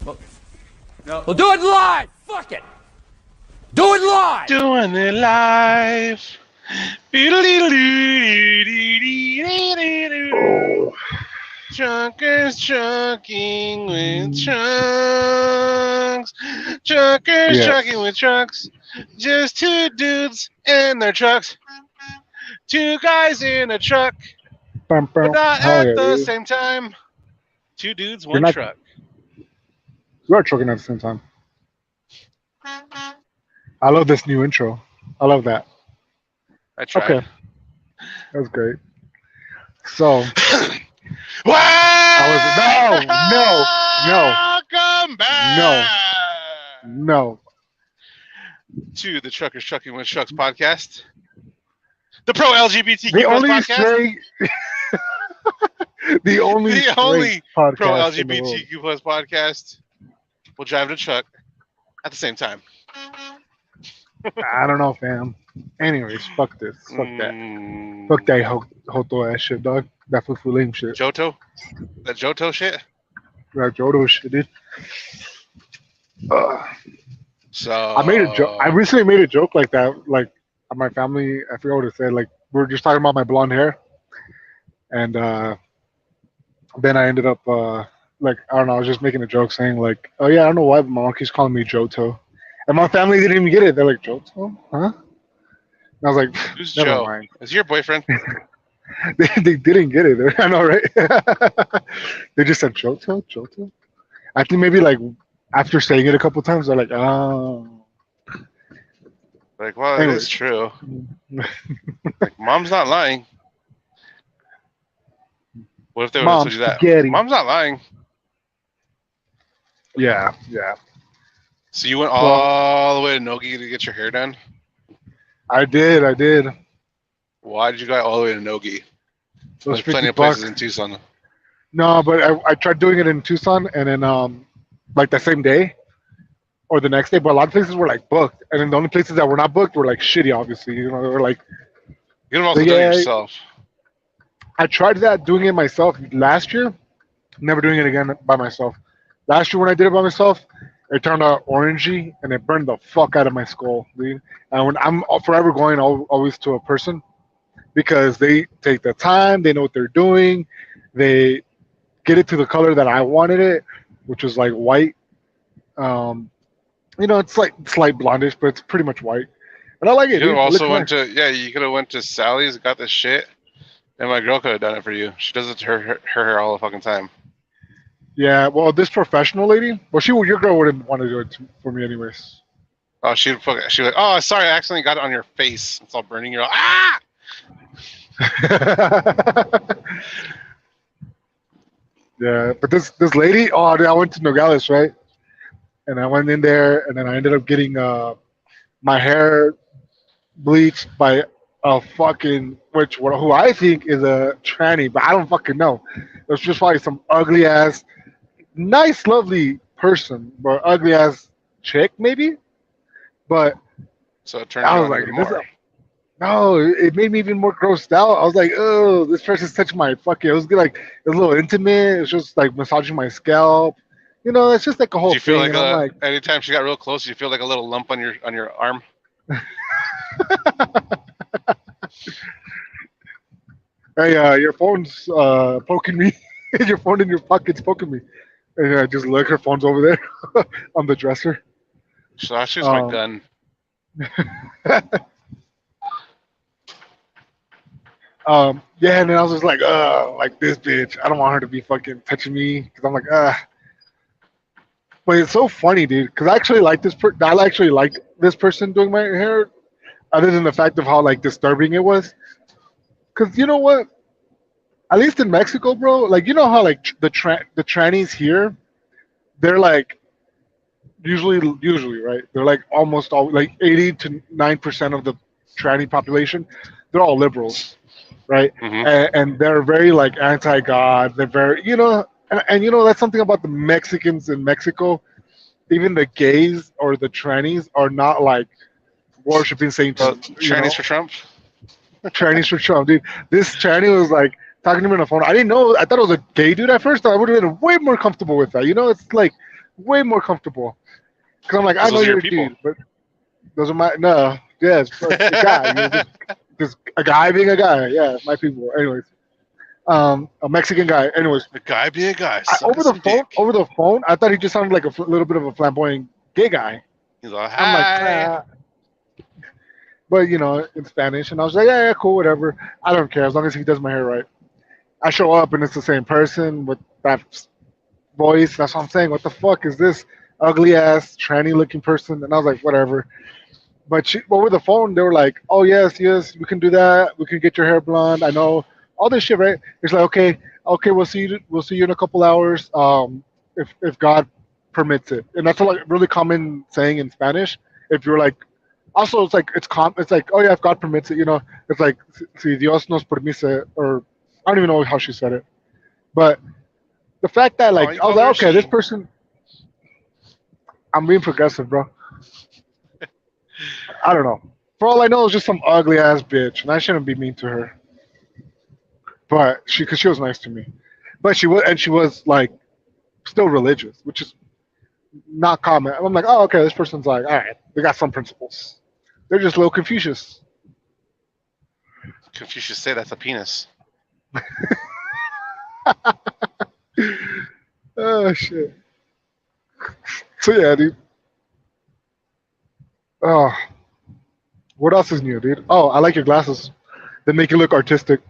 No. Well, do it live. Fuck it. Do it live. Doing it live. Oh. Truckers trucking with trucks. Truckers Yes. trucking with trucks. Just two dudes and their trucks. Two guys in a truck, but not Hell at yeah, the dude. same time. Two dudes, You're one not- truck. You are trucking at the same time. I love this new intro. I love that. I tried. Okay. That's great. So, Welcome no, back no. to the Truckers Trucking with Trucks podcast, the pro LGBTQ The only podcast, straight, the only the straight only podcast pro in the world. LGBTQ plus podcast. We'll drive in a truck at the same time. I don't know, fam. Anyways, fuck this. Fuck that. Fuck that Hoto ass shit, dog. That fufu lame shit. Johto? That Johto shit? That Jodo shit, dude. So I made a joke. I recently made a joke like that, like my family. I forgot what it said. Like we were just talking about my blonde hair, and then I ended up like I don't know. I was just making a joke saying like, "Oh yeah, I don't know why, but my mom keeps calling me Johto," and my family didn't even get it. They're like, "Johto, huh?" And I was like, Who's "Never Joe? mind." Is he your boyfriend? They didn't get it. I know, right? They just said Johto, Johto. I think maybe like after saying it a couple times, they're like, "Oh." Like, well, it Anyways. is true. Like, mom's not lying. What if they would have Mom, told you that? spaghetti. Mom's not lying. Yeah. So you went all the way to Nogi to get your hair done? I did. Why did you go all the way to Nogi? Those There's plenty 50 of places bucks. in Tucson. No, but I tried doing it in Tucson and then like the same day or the next day, but a lot of places were like booked. And then the only places that were not booked were like shitty, obviously. You know, they were like You could have also But done yeah, it yourself. I tried that doing it myself last year, never doing it again by myself. Last year when I did it by myself, it turned out orangey and it burned the fuck out of my skull, dude. And when I'm forever going always to a person because they take the time, they know what they're doing, they get it to the color that I wanted it, which was like white. You know, it's like slight blondish, but it's pretty much white. And I like You it. could have Dude. It also looks went nice. to you could have went to Sally's, got this shit, and my girl could have done it for you. She does it to her hair all the fucking time. Yeah, well, this professional lady, well, your girl wouldn't want to do it for me anyways. Oh, she was like, oh, sorry, I accidentally got it on your face. It's all burning. You're like, ah! Yeah, but this lady, oh, dude, I went to Nogales, right? And I went in there, and then I ended up getting my hair bleached by a fucking who I think is a tranny, but I don't fucking know. It's just probably some ugly ass, nice, lovely person, but ugly ass chick maybe. But So it turned I you was on like, even this, more. no, it made me even more grossed out. I was like, oh, this person's touching my fucking. It was good, like it was a little intimate. It was just like massaging my scalp. You know, it's just like a whole Do you feel thing. like And I'm like, anytime she got real close, you feel like a little lump on your arm? hey, your phone's poking me. Your phone in your pocket's poking me. And I just look, her phone's over there on the dresser. So that's just my Um, gun. Yeah, and then I was just like this bitch. I don't want her to be fucking touching me because I'm like, But it's so funny, dude. Because I actually like this. I actually like this person doing my hair, other than the fact of how like disturbing it was. Because you know what? At least in Mexico, bro. Like you know how like the trannies here, they're like usually right. They're like almost all like 80 to 9% of the tranny population. They're all liberals, right? Hmm. And they're very like anti-God. They're very, and you know that's something about the Mexicans in Mexico. Even the gays or the trannies are not like worshiping Satan. Trannies for Trump? Trannies for Trump, dude. This tranny was like talking to me on the phone. I didn't know. I thought it was a gay dude at first. I would have been way more comfortable with that. You know, it's like way more comfortable. Cause I'm like, I Because know those are your you're a people. dude, but those are my no. Yes, but a guy. Just a guy being a guy. Yeah, my people. Anyways, a Mexican guy. Anyways, A guy being a guy, sucking over the some phone, dick. I thought he just sounded like a little bit of a flamboyant gay guy. He's like, I'm like, hi. but in Spanish, and I was like, yeah, cool, whatever. I don't care as long as he does my hair right. I show up and it's the same person with that voice. That's what I'm saying. What the fuck is this ugly ass tranny looking person? And I was like, whatever. But over the phone, they were like, "Oh yes, yes, we can do that. We can get your hair blonde. I know all this shit, right?" It's like, okay, okay, we'll see you in a couple hours. If God permits it, and that's a like really common saying in Spanish. If you're like, also it's like it's like, oh yeah, if God permits it, it's like si Dios nos permite, or I don't even know how she said it, but the fact that Oh, like you I was call her like, a okay, this she. person, I'm being progressive, bro. I don't know. For all I know, it's just some ugly ass bitch, and I shouldn't be mean to her. But cause she was nice to me. But she was like still religious, which is not common. I'm like, oh, okay, this person's like, all right, they got some principles. They're just a little Confucius. Confucius say that's a penis. Oh shit. So yeah, dude. Oh, what else is new, dude? Oh, I like your glasses. They make you look artistic.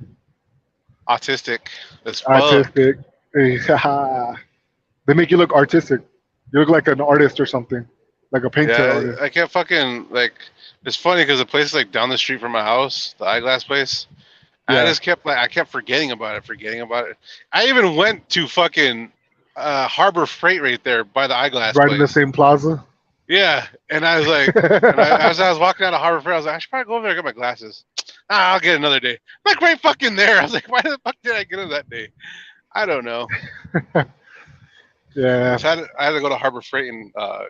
Autistic as fuck. Artistic. They make you look artistic. You look like an artist or something, like a painter Yeah, artist. I can't fucking like. It's funny because the place is like down the street from my house, the eyeglass place. I Yeah, just kept like I kept forgetting about it. I even went to fucking Harbor Freight right there by the eyeglass right in the place. same plaza. Yeah, and I was like, as I was walking out of Harbor Freight, I was like, I should probably go over there and get my glasses. Ah, I'll get another day. Like right fucking there. I was like, why the fuck did I get them that day? I don't know. Yeah, I had to go to Harbor Freight and I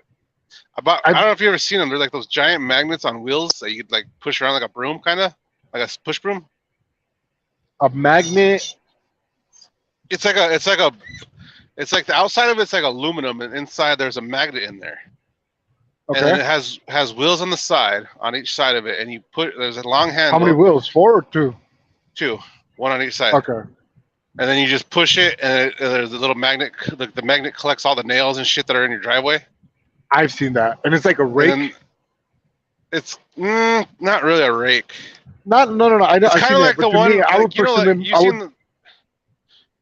I don't know if you ever seen them. They're like those giant magnets on wheels that you could like push around like a broom, kind of like a push broom. a magnet. It's like the outside of it's like aluminum, and inside there's a magnet in there, and then Okay, it has wheels on the side on each side of it, and you put there's a long how many handle, wheels? Four or two? two, one on each side, Okay, and then you just push it, and there's a little magnet. The magnet collects all the nails and shit that are in your driveway, I've seen that, and it's like a and then rake. it's not really a rake. Not no no no. I know It's I've kind seen of it, like but the to me, one I would like person like them. I would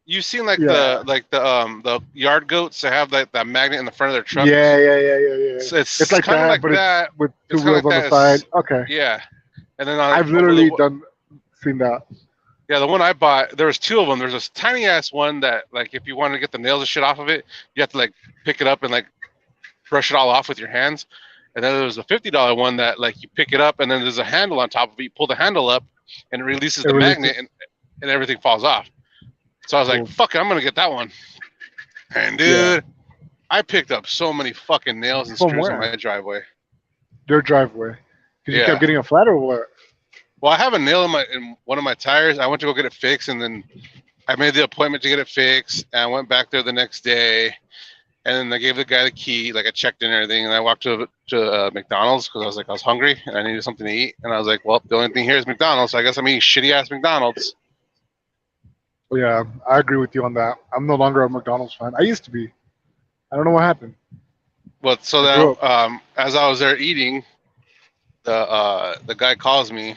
you've seen like yeah the yard goats that have like that magnet in the front of their yeah trucks. yeah yeah yeah yeah. It's It's like kind of that, like but it's that. with two It's kind of wheels like on the that. side. Okay, Yeah, and then I've over literally seen that. yeah, the one I bought, there was two of them. There's this tiny ass one that like if you want to get the nails and shit off of it, you have to like pick it up and like brush it all off with your hands. And then there's a $50 one that like you pick it up and then there's a handle on top of it. You pull the handle up and it releases It the magnet releases. and everything falls off. So I was like, Cool. fuck it, I'm gonna get that one. And Yeah. dude, I picked up so many fucking nails and From screws in where? my driveway. Their driveway. Because you kept Yeah. getting a flat or what? Well, I have a nail in one of my tires. I went to go get it fixed, and then I made the appointment to get it fixed. And I went back there the next day, and then I gave the guy the key. Like I checked in and everything, and I walked to McDonald's because I was hungry and I needed something to eat. And I was like, well, the only thing here is McDonald's, so I guess I'm eating shitty ass McDonald's. Yeah, I agree with you on that. I'm no longer a McDonald's fan. I used to be. I don't know what happened. But so I grew now, up. as I was there eating, the guy calls me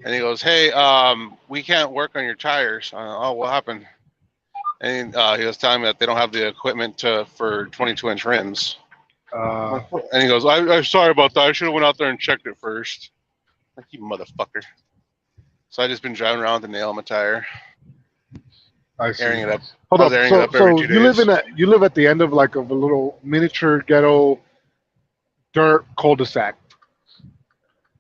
and he goes, "Hey, we can't work on your tires." Oh, what happened? And he was telling me that they don't have the equipment for 22-inch rims. Uh, And he goes, I'm sorry about that. I should have went out there and checked it first. Like, you motherfucker. So I just been driving around with a nail on my tire, I see. airing it up. Hold I was up. airing it So up every so 2 days. you live at the end of like of a little miniature ghetto dirt cul-de-sac.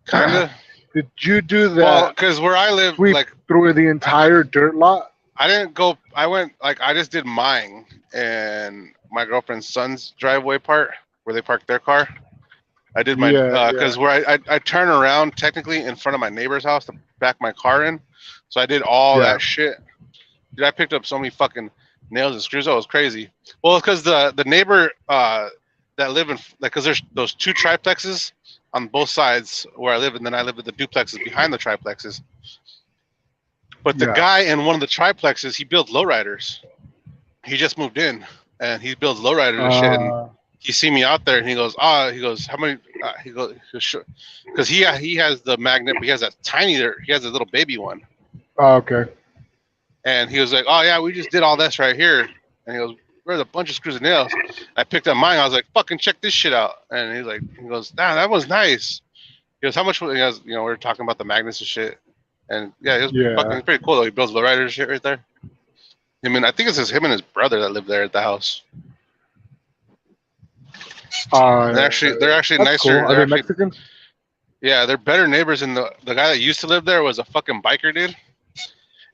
Kinda. Did you do Well, that because where I live, sweep like, through the entire dirt lot? I didn't go. I went like I just did mine and my girlfriend's son's driveway part where they park their car. I did my Yeah, yeah, because where I turn around technically in front of my neighbor's house to back my car in, so I did all yeah. that shit. Dude, I picked up so many fucking nails and screws. Oh, it was crazy. Well, because the neighbor that live in like, because there's those two triplexes on both sides where I live, and then I live in the duplexes behind the triplexes. But the guy in one of the triplexes, he builds lowriders. He just moved in, and he builds lowriders and shit. And he see me out there, and he goes, how many? He goes, because he has the magnet, but he has a tiny, he has a little baby one. Oh, okay. And he was like, oh yeah, we just did all this right here. And he goes, there's a bunch of screws and nails. I picked up mine. I was like, fucking check this shit out. And he goes, damn, that was nice. He goes, how much? He goes, we were talking about the magnets and shit. And yeah, it was fucking pretty cool though. He builds lowrider shit right there. I mean, I think it's him and his brother that live there at the house. They're actually nicer. Cool. Are they Mexicans? Yeah, they're better neighbors than the guy that used to live there was a fucking biker dude.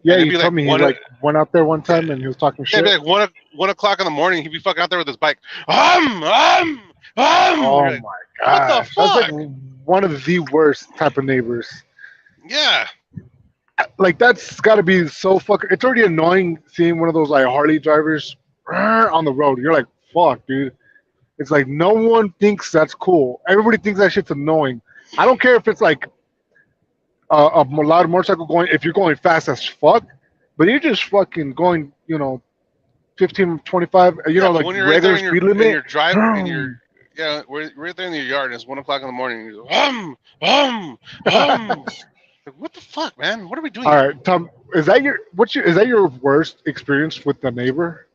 Yeah, you told me he went out there one time and he was talking shit. Yeah, like 1 o'clock in the morning, he'd be fucking out there with his bike. Oh my god, that's like one of the worst type of neighbors. Yeah, like that's got to be so fucking. It's already annoying seeing one of those like Harley drivers on the road. You're like, fuck, dude. It's like no one thinks that's cool. Everybody thinks that shit's annoying. I don't care if it's like a loud motorcycle going, if you're going fast as fuck, but you're just fucking going, 15, 25, like when you're regular right speed limit. And you're driving and you're, we're right there in your yard and it's 1 o'clock in the morning and you go, like, what the fuck, man? What are we doing? All right, Tom, is that your worst experience with the neighbor?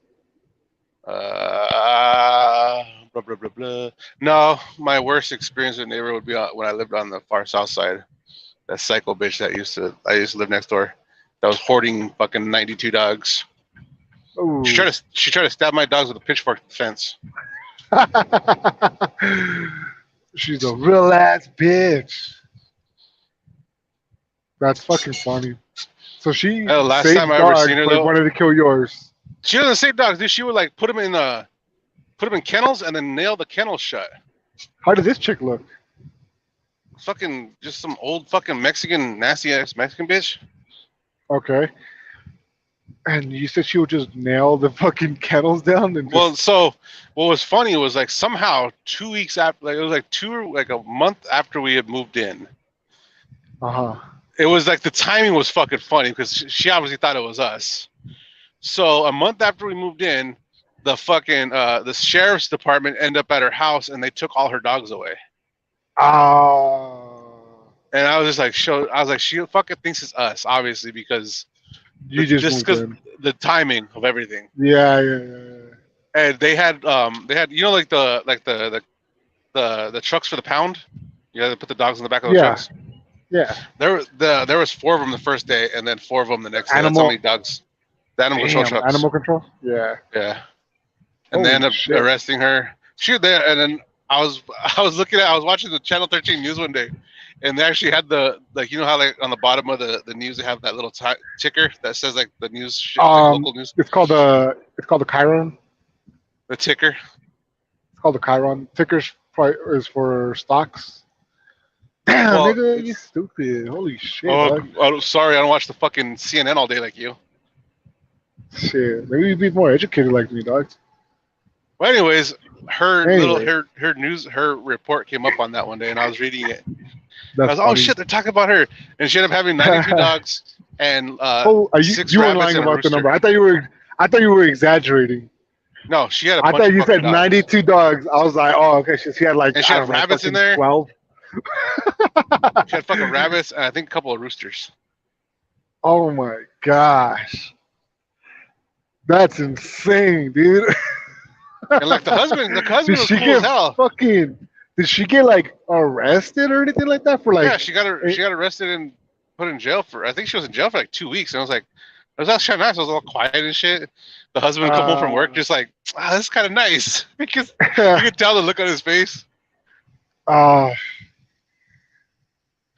Blah, blah, blah, blah. No, my worst experience with neighbor would be when I lived on the far south side. That psycho bitch that I used to live next door. That was hoarding fucking 92 dogs. Ooh. She tried to stab my dogs with a pitchfork fence. She's a real ass bitch. That's fucking funny. So she last time I ever seen her though, wanted to kill yours. She doesn't save dogs, dude. She would like put them in kennels and then nail the kennels shut. How did this chick look? Fucking just some old fucking Mexican, nasty ass Mexican bitch. Okay. And you said she would just nail the fucking kennels down? And well, so what was funny was like somehow 2 weeks after, like it was like a month after we had moved in. It was like the timing was fucking funny because she obviously thought it was us. So a month after we moved in, the fucking the sheriff's department ended up at her house and they took all her dogs away. Oh. And I was just like, she fucking thinks it's us, obviously, because just because the timing of everything. Yeah. And they had like the trucks for the pound. You had to put the dogs in the back of the trucks. Yeah. There was 4 of them the first day, and then 4 of them the next day. That's how many dogs. The animal control trucks. Animal control. Yeah. Yeah. And they ended up arresting her. She was there, and then I was watching the Channel 13 news one day, and they actually had how like on the bottom of the news they have that little ticker that says like the news shit, like local news. It's called the Chiron. The ticker. It's called the Chiron. Ticker is for stocks. Damn, nigga, you stupid. Holy shit. Oh, sorry, I don't watch the fucking CNN all day like you. Shit, maybe you'd be more educated like me, dog. Well, anyways, her report came up on that one day, and I was reading it. I was, oh shit, they're talking about her, and she ended up having 92 dogs and 6 you were rabbits lying and a about rooster. the number. I thought you were exexaggering. No, she had. I thought you said 92 dogs. I was like, oh, okay. She had like. And she had rabbits in there. 12. She had fucking rabbits and I think a couple of roosters. Oh my gosh, that's insane, dude. And like the husband was cool as hell. Did she get like arrested or anything like that for like? Yeah, she got arrested and put in jail for. I think she was in jail for like 2 weeks. And I was like, it was actually nice. I was all quiet and shit. The husband would come home from work just like, this is kind of nice because you could tell the look on his face.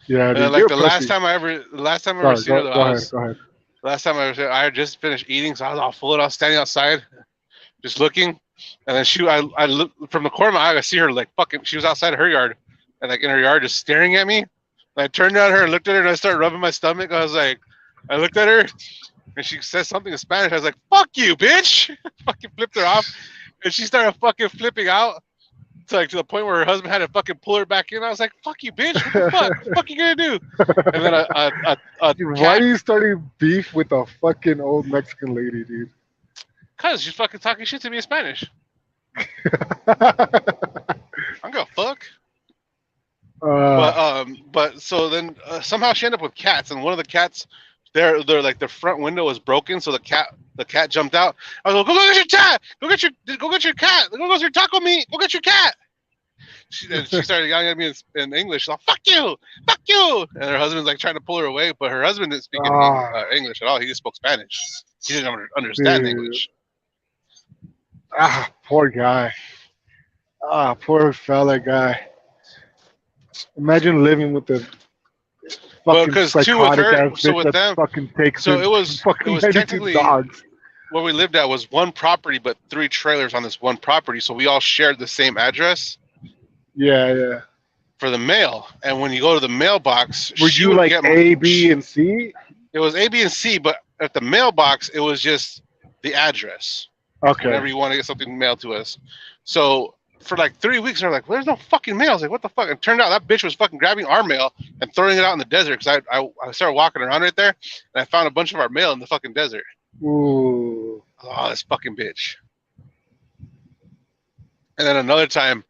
Yeah, dude, like the last time I ever seen her, go ahead. Last time I had just finished eating, so I was all full. I was standing outside, just looking, and then I looked from the corner of my eye. I see her like fucking. She was outside her yard, and like in her yard, just staring at me. And I turned at her and looked at her, and I started rubbing my stomach. I was like, I looked at her, and she says something in Spanish. I was like, "Fuck you, bitch!" Fucking flipped her off, and she started fucking flipping out to the point where her husband had to fucking pull her back in. I was like, "Fuck you, bitch! What the fuck? What the fuck you gonna do?" And then a Dude, why cat, are you starting beef with a fucking old Mexican lady, dude? cause she's fucking talking shit to me in Spanish. I'm gonna fuck. uh, But so then somehow she ended up with cats, and one of the cats, they're like the front window was broken, so the cat jumped out. I was like, go get your cat, go get your cat, go get your taco meat, go get your cat. She started yelling at me in English, like fuck you, and her husband's like trying to pull her away, but her husband didn't speak English at all. He just spoke Spanish. He didn't understand dude. English. Poor guy. Poor fella guy. Imagine living with the Well, fucking because two with psychotic her, ass so bitch with that them, fucking takes so his it was fucking 92 technically dogs. where we lived at was one property, but 3 trailers on this one property. So we all shared the same address Yeah. for the mail. And when you go to the mailbox, Were she you would like get A, B, and C? it was A, B, and C, but at the mailbox, it was just the address. Okay. Whenever you want to get something mailed to us. So for like 3 weeks, they're like, "There's no fucking mail." I was like, "What the fuck?" And it turned out that bitch was fucking grabbing our mail and throwing it out in the desert because I started walking around right there and I found a bunch of our mail in the fucking desert. Ooh. Oh, this fucking bitch. And then another time,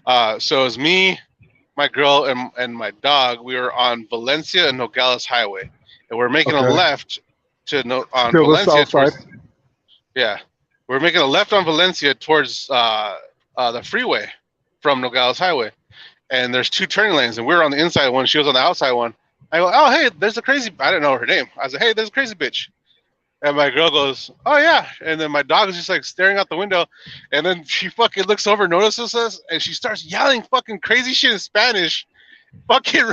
so it was me, my girl, and my dog. We were on Valencia and Nogales Highway, and we're making a Okay. left on Still the Valencia south side. towards. Yeah, we're making a left on Valencia towards the freeway from Nogales Highway, and there's 2 turning lanes, and we were on the inside one. She was on the outside one. I go, "Oh, hey, there's a crazy." I didn't know her name. I was like, "Hey, there's a crazy bitch." And my girl goes, "Oh yeah," and then my dog is just like staring out the window, and then she fucking looks over, notices us, and she starts yelling fucking crazy shit in Spanish. Fucking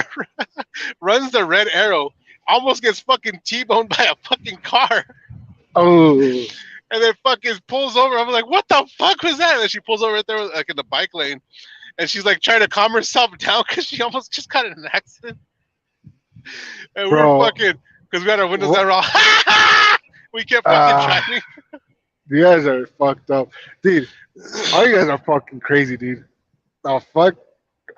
runs the red arrow, almost gets fucking T-boned by a fucking car. Oh. And then fucking pulls over. I'm like, "What the fuck was that?" And then she pulls over right there, like in the bike lane, and she's like trying to calm herself down because she almost just got in an accident. And we Bro. were fucking, because we had our windows down, we're all, we kept fucking driving. You guys are fucked up, dude. All you guys are fucking crazy, dude. Oh fuck.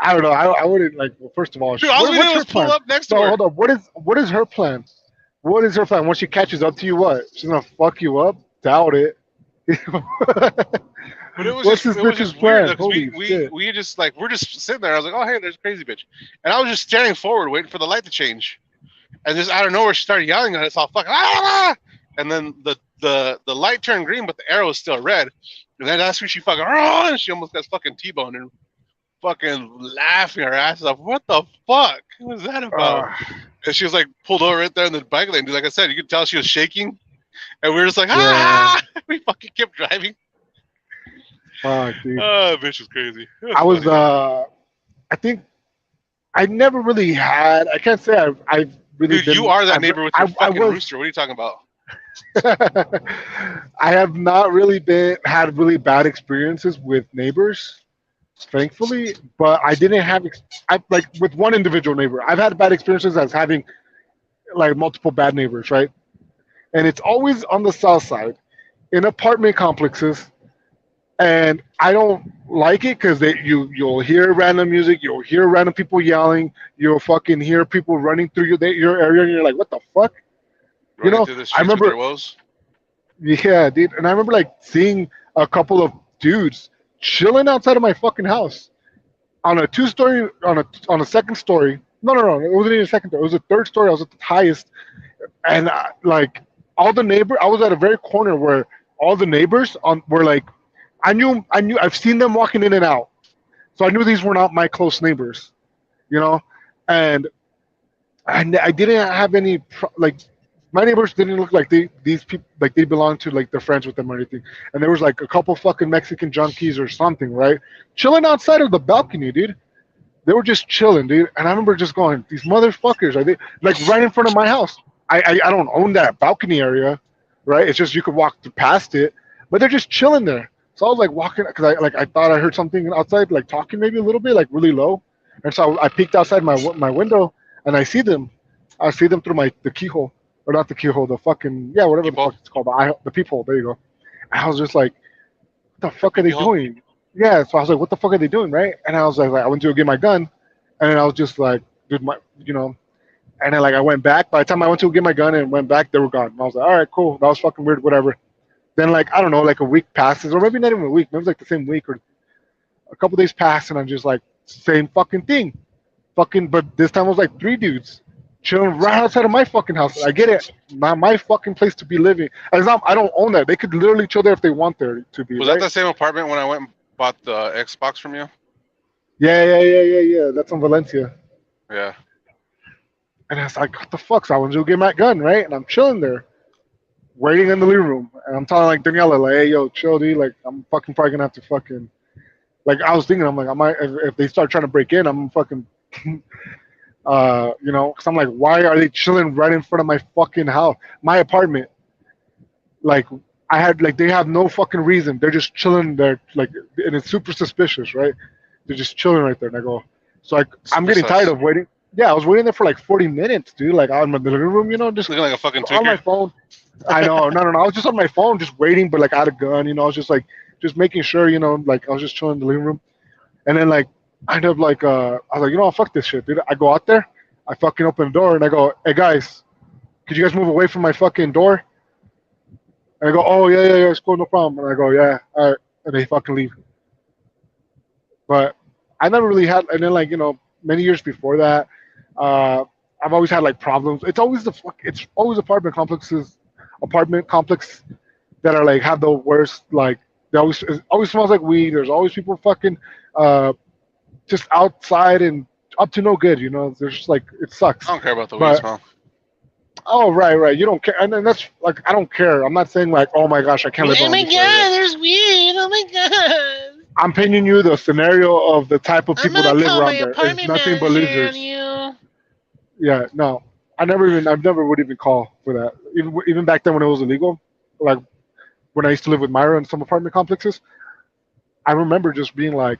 I don't know. I wouldn't like. Well, first of all, Dude, all we what's did her was pull plan? up next to No, her. hold up. What is her plan? What is her plan? Once she catches up to you, what? She's gonna fuck you up? Doubt it. But it was What's just this it was bitch's just weird. plan? Like, Holy shit. we just like we're just sitting there. I was like, "Oh hey, there's a crazy bitch," and I was just staring forward, waiting for the light to change. And just out of nowhere, she started yelling at us all fucking ah! And then the light turned green, but the arrow was still red. And then that's when she fucking and she almost got fucking T-boned and fucking laughing her ass off. What the fuck? What was that about? And she was like pulled over right there in the bike lane. Dude, like I said, you could tell she was shaking. And we were just like, Yeah. We fucking kept driving. Fuck, dude. Oh, bitch was crazy. It I was funny. I think I never really had. I can't say I've really Dude, been. you are that I've, neighbor with your I fucking was. rooster. What are you talking about? I have not really had really bad experiences with neighbors, thankfully. But I didn't have. I like with one individual neighbor. I've had bad experiences as having like multiple bad neighbors, right? And it's always on the south side, in apartment complexes, and I don't like it because you'll hear random music, you'll hear random people yelling, you'll fucking hear people running through your area, and you're like, what the fuck? Running through the I streets with remember, their woes? yeah, dude, and I remember like seeing a couple of dudes chilling outside of my fucking house on a 2-story, on a second story. No, it wasn't even a second story. It was a third story. I was at the highest, and like all the neighbor, I was at a very corner where all the neighbors were like, I've seen them walking in and out, so I knew these were not my close neighbors, you know, and I didn't have any like my neighbors didn't look like these people like they belonged to like they're friends with them or anything, and there was like a couple fucking Mexican junkies or something, right, chilling outside of the balcony, dude. They were just chilling, dude, and I remember just going, these motherfuckers are they like right in front of my house. I don't own that balcony area, right? It's just you could walk past it, but they're just chilling there. So I was like walking because I thought I heard something outside, like talking maybe a little bit, like really low, and so I peeked outside my window and I see them through the keyhole, or not the keyhole, the fucking yeah, whatever the People, fuck it's called, the peephole. There you go. I was just like, what the the fuck are they peepee hole. doing? Yeah, so I was like, what the fuck are they doing, right? And I was like I went to go get my gun, and then I was just like, dude, my, and then like I went back. By the time I went to go get my gun and went back, they were gone. I was like, all right, cool, that was fucking weird, whatever. Then like I don't know, like a week passes, or maybe not even a week, maybe it was like the same week or a couple days pass, and I'm just like, same fucking thing, fucking, but this time it was like three dudes chilling right outside of my fucking house. I get it, not my fucking place to be living. As long I don't own that, they could literally chill there if they want there to be, Was that right? the same apartment when I went and bought the Xbox from you? Yeah. That's on Valencia. Yeah. And I was like, what the fuck? So I went to go get my gun, right? And I'm chilling there, waiting in the living room. And I'm telling like Daniela, like, hey, yo, chill, dude. Like, I'm fucking probably gonna have to fucking. Like, I was thinking, I'm like, I might, if they start trying to break in, I'm fucking, because I'm like, why are they chilling right in front of my fucking house, my apartment? Like, I had, like, they have no fucking reason. They're just chilling there, like, and it's super suspicious, right? They're just chilling right there. And I go, so like, I'm Super getting tired sus. of waiting. Yeah, I was waiting there for like 40 minutes, dude. Like, out in the living room, just Looking like a fucking on my tweaker. phone. I know, no. I was just on my phone, just waiting, but like I had a gun, I was just like, just making sure, like I was just chilling in the living room, and then like I end up like, I was like, fuck this shit, dude. I go out there, I fucking open the door, and I go, hey guys, could you guys move away from my fucking door? And I go, oh yeah, it's cool, no problem. And I go, yeah, all right, and they fucking leave. But I never really had, and then like many years before that, uh, I've always had like problems. It's always apartment complex that are like have the worst like they always it always smells like weed. There's always people fucking uh, just outside and up to no good. There's just like it sucks. I don't care about the weed But smell. oh right, you don't care, and then that's like I don't care. I'm not saying like oh my gosh I can't live Oh around my this area. god, there's weed. Oh my god. I'm painting you the scenario of the type of I'm people gonna that live call my around there. It's apartment nothing but manager on losers. you. Yeah, no, I've never would even call for that. Even back then when it was illegal, like when I used to live with Myra in some apartment complexes, I remember just being like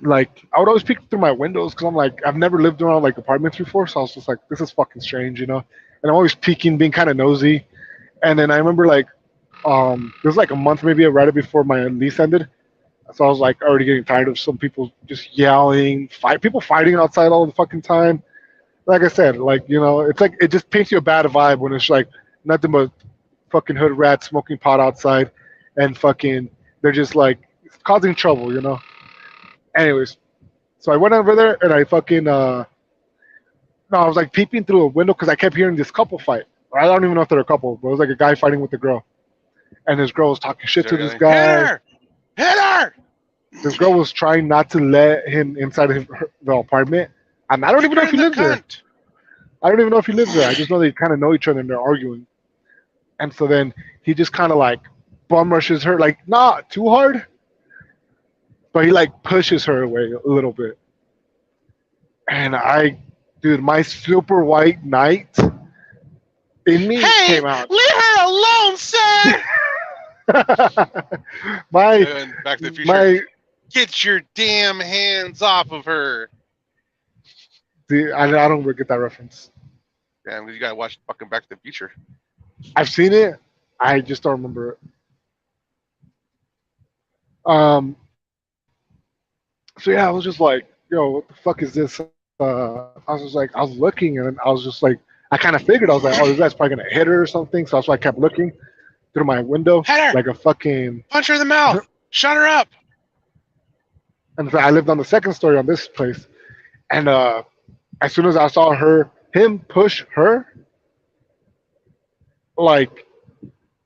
I would always peek through my windows because I'm like I've never lived around like apartments before, so I was just like this is fucking strange. And I'm always peeking, being kind of nosy. And then I remember like it was like a month maybe right before my lease ended, so I was like already getting tired of some people just yelling, people fighting outside all the fucking time. Like I said, like it's like it just paints you a bad vibe when it's like nothing but fucking hood rats smoking pot outside, and fucking they're just like causing trouble. Anyways, so I went over there and I fucking no, I was like peeping through a window because I kept hearing this couple fight. I don't even know if they're a couple, but it was like a guy fighting with a girl, and this girl was talking shit They're to this yelling, hit guy. her! Hit her! This girl was trying not to let him inside of the apartment, and I don't Kick even know her if he in the lives there. cunt! I don't even know if he lives there. I just know they kind of know each other and they're arguing. And so then he just kind of like bum rushes her, like not too hard, but he like pushes her away a little bit. And dude, my super white knight in me Hey, came out. leave her alone, sir. my And Back to the Future, my get your damn hands off of her. dude, I don't get that reference. Damn, you gotta watch fucking Back to the Future. I've seen it. I just don't remember it. So yeah, I was just like, yo, what the fuck is this? I was just like, I was looking, and I was just like, I kind of figured, I was like, oh, this guy's probably gonna hit her or something. So that's why I kept looking through my window, Hit her! like a fucking. Punch her in the mouth! Shut her up! And so I lived on the second story on this place, and as soon as I saw him push her, like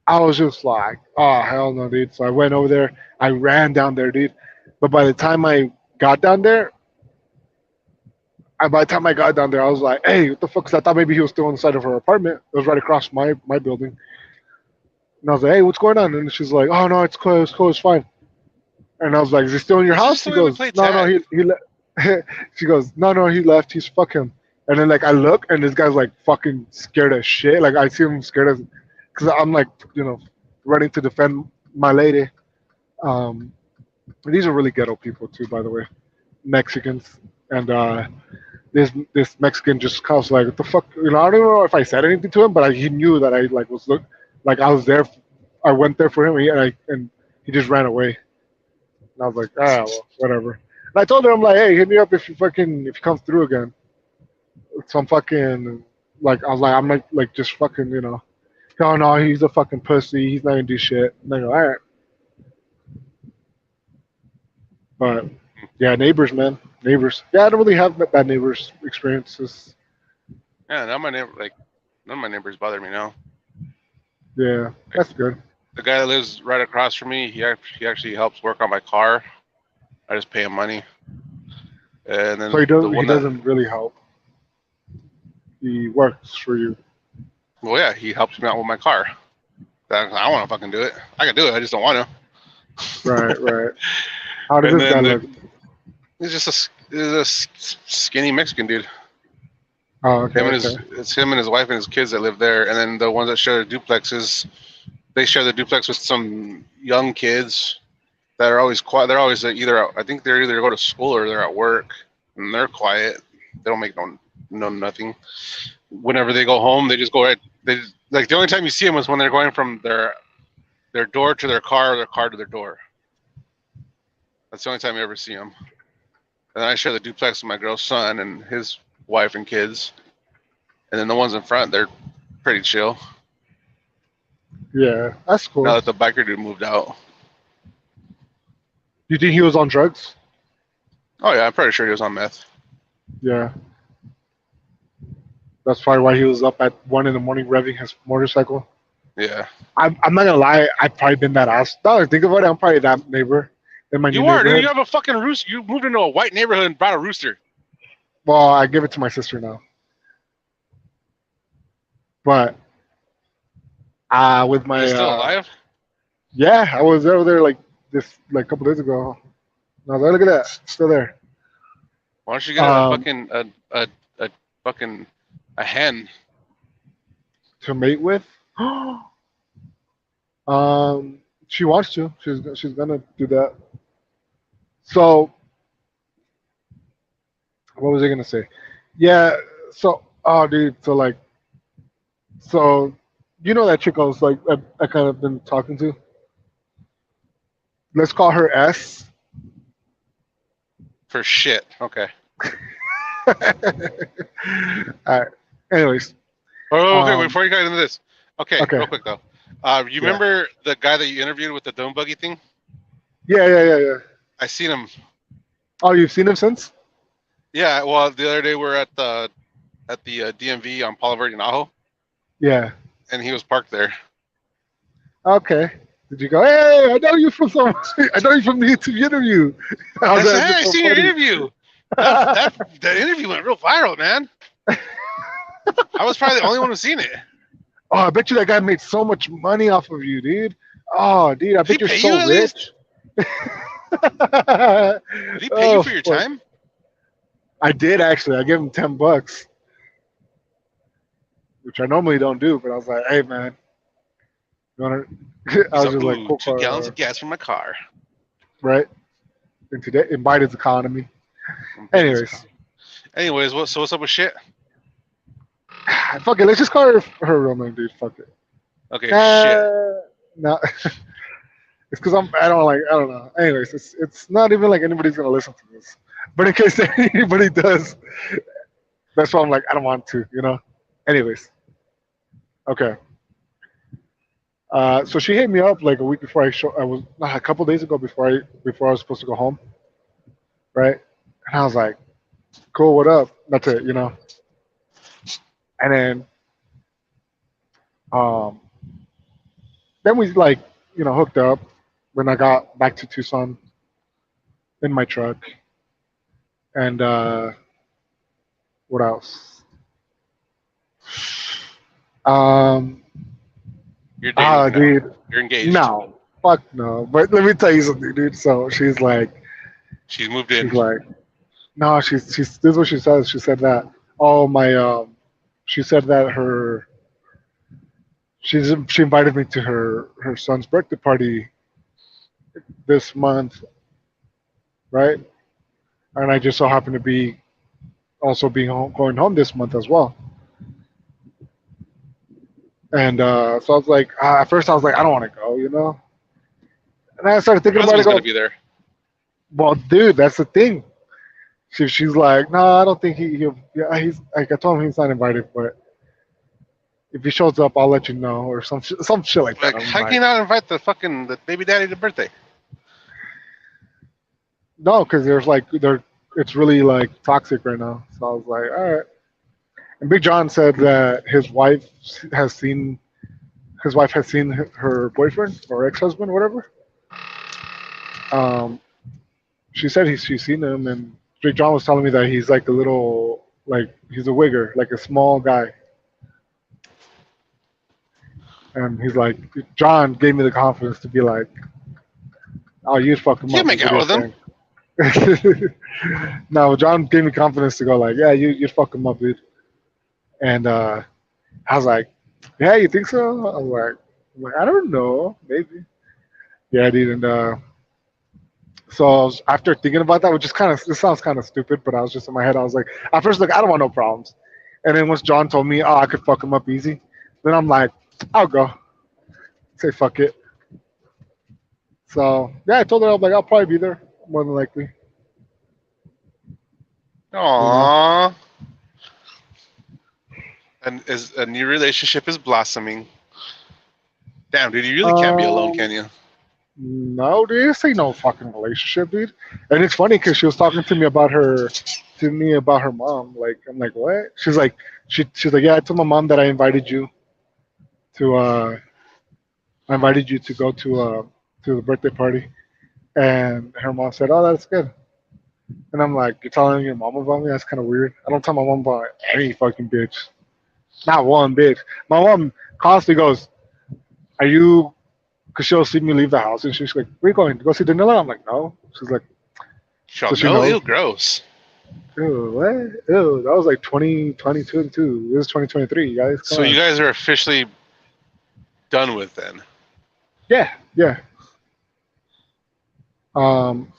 I was just like, oh hell no, dude. So I went over there. I ran down there, dude. But by the time I got down there, by the time I got down there, I was like, hey, what the fuck? 'Cause I thought maybe he was still inside of her apartment. It was right across my building. And I was like, hey, what's going on? And she's like, oh no, it's cool, it's fine. And I was like, is he still in your This is house? He something we goes, play no, tag. he she goes, no, he left. He's fuck him. And then like I look, and this guy's like fucking scared as shit. Like I see him scared as, because I'm like running to defend my lady. These are really ghetto people too, by the way, Mexicans. And this Mexican just comes like, what the fuck? You know, I don't even know if I said anything to him, but he knew that I like was like I was there. I went there for him, and he just ran away. And I was like, well, whatever. And I told him, I'm like, hey, hit me up if you come through again. Some fucking like I was like, I'm like just fucking Oh no, he's a fucking pussy. He's not gonna do shit. And I go, all right, but yeah, neighbors, man, neighbors. Yeah, I don't really have bad neighbors experiences. Yeah, now my neighbor, like, none of my neighbors bother me now. Yeah, that's good. The guy that lives right across from me, he actually helps work on my car. I just pay him money. And then So he the doesn't. He one that, doesn't really help. He works for you. well, yeah, he helps me out with my car. I don't want to fucking do it. I can do it. I just don't want to. Right, right. How does And this guy then look? he's a skinny Mexican dude. Oh, okay, Him and okay. it's him and his wife and his kids that live there. And then the ones that share the duplexes, they share the duplex with some young kids that are always quiet. They're always I think they're either go to school or they're at work, and they're quiet. They don't make nothing. Whenever they go home, they just go right. They like the only time you see them is when they're going from their door to their car or their car to their door. That's the only time you ever see them. And then I share the duplex with my girl's son and his wife and kids. And then the ones in front, they're pretty chill. Yeah, that's cool. Now that the biker dude moved out. You think he was on drugs? Oh yeah, I'm pretty sure he was on meth. Yeah. That's probably why he was up at 1 a.m. revving his motorcycle. Yeah. I'm not gonna lie. I've probably been that ass. Now that I think about it, I'm probably that neighbor in my new You are, dude. neighborhood. You have a fucking rooster. You moved into a white neighborhood and brought a rooster. Well, I give it to my sister now. But with my Is it still alive? yeah, I was over there like a couple days ago. And I was like, look at that, it's still there. Why don't you get a fucking a hen? To mate with. She wants to. She's gonna do that. So, what was I gonna say? Yeah. So, oh, dude. So, you know that chick I was like, I kind of been talking to. Let's call her S. For shit. Okay. All right. Anyways. Oh, okay. Before you get into this, okay, Okay. real quick though. You remember the guy that you interviewed with the dome buggy thing? Yeah. I seen him. Oh, you've seen him since? Yeah. Well, the other day we're at the DMV on Palo Verde and Ajo, Yeah. and he was parked there. Okay. Did you go? Hey, I know you from some. I know you from the YouTube interview. I How's said, that hey, I so seen your funny? interview. That interview went real viral, man. I was probably the only one who seen it. Oh, I bet you that guy made so much money off of you, dude. Oh, dude, I Did bet he you're pay so you at rich. Did he pay you for your fuck. time? I did actually. I gave him $10, which I normally don't do. But I was like, hey, man, you wanna? I was He's just like, ooh, cool 2 car, gallons of gas for my car. right? In Biden's economy. Anyways, What's up with shit? fuck it. Let's just call her real name, dude. Fuck it. Okay, shit. No, it's because I don't know. Anyways, it's not even like anybody's gonna listen to this. But in case anybody does, that's why I'm like, I don't want to, Anyways, okay. So she hit me up like a week before I was a couple days ago before I was supposed to go home, right? And I was like, cool, what up? That's it, And then we like, hooked up when I got back to Tucson in my truck. And what else? You're dating now. Dude, You're engaged. no, fuck no. But let me tell you something, dude. So she's like, She's moved in. no, she's this is what she says. She said that, oh my, she said that she invited me to her son's birthday party this month, right? And I just so happened to be also being going home this month as well. And so I was like, at first I was like, I don't want to go, you know. And I started Your thinking about it. husband's gonna Go, be there. well, dude, that's the thing. She's like, no, I don't think he'll. Yeah, he's like, I told him he's not invited, but if he shows up, I'll let you know, or some shit like that. Like, I'm how can like, you not invite the baby daddy to birthday? no, because there's like it's really like toxic right now. So I was like, all right. And Big John said that has seen his wife has seen her boyfriend or ex-husband, whatever. Um, she said she's seen him, and Big John was telling me that he's like a little like he's a wigger, like a small guy. And he's like, John gave me the confidence to be like, oh, you'd fuck him You up. make Is what out you're with him. saying. No, John gave me confidence to go like, yeah, you'd fuck him up, dude. And I was like, yeah, you think so? I'm like, I don't know, maybe. Yeah, dude. And so after thinking about that, which is kind of this sounds kind of stupid, but I was just in my head. I was like, at first, like, I don't want no problems. And then once John told me, oh, I could fuck him up easy, then I'm like, I'll go. Say fuck it. So yeah, I told her I'm like, I'll probably be there more than likely. You know. Aww. And as a new relationship is blossoming. Damn, dude, you really can't be alone, can you? No, dude, this ain't no fucking relationship, dude. And it's funny because she was talking to me about her mom. Like, I'm like, what? She's like, yeah, I told my mom that to, I invited you to go to the birthday party, and her mom said, oh, that's good. And I'm like, you're telling your mom about me? That's kind of weird. I don't tell my mom about any fucking bitch, not one bitch. My mom constantly goes, are you? Because she'll see me leave the house, and she's like, where you going? To go see Danila? I'm like, no. She's like, so Shut she no, knows. ew, gross. Ew, what? Ew, that was like 2022 too. This is 2023, guys. Come So on. you guys are officially done with then. Yeah, yeah. Um.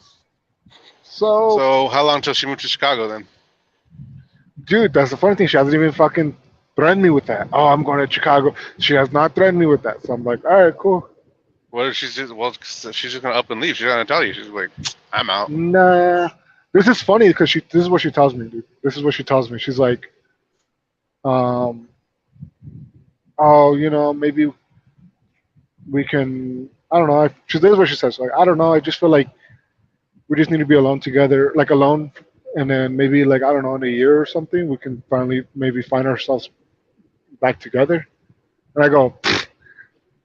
So, So how long till she moved to Chicago then? dude, that's the funny thing. She hasn't even fucking threatened me with that. Oh, I'm going to Chicago. She has not threatened me with that. So I'm like, all right, cool. What if she's just she's just gonna up and leave? She's not gonna tell you. She's like, I'm out. Nah. This is funny because this is what she tells me, dude. This is what she tells me. She's like, um, oh, maybe we can. I don't know. This is what she says. Like, I don't know. I just feel like we just need to be alone together, like alone, and then maybe like I don't know, in a year or something, we can finally maybe find ourselves back together. And I go,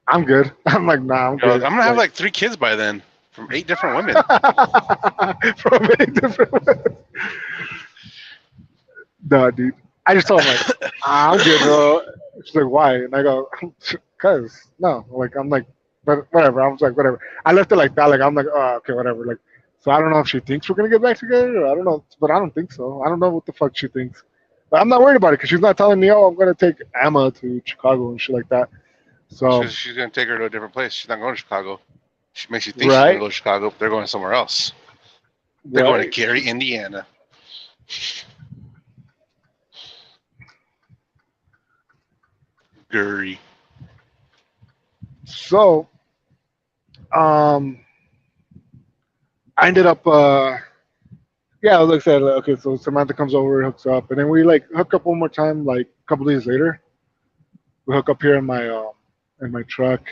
I'm good. I'm like, nah, I'm You know, I'm good. gonna have Like, like 3 kids by then from 8 different women. from many different. No, dude. I just told him like, I'm good, bro. She's like, why? And I go, cause no. Like I'm like, but whatever. I was like, whatever. I left it like that. Like I'm like, oh, okay, whatever. Like, so I don't know if she thinks we're gonna get back together. Or I don't know, but I don't think so. I don't know what the fuck she thinks. But I'm not worried about it because she's not telling me, oh, I'm gonna take Emma to Chicago and shit like that. So She's gonna take her to a different place. She's not going to Chicago. She makes you think she's gonna right, go to Chicago, but they're going somewhere else. They're going to right. Gary, Indiana. Gary. So I ended up yeah, like I said, like, okay, so Samantha comes over, hooks up, and then we like hook up one more time, like a couple days later. We hook up here in my truck.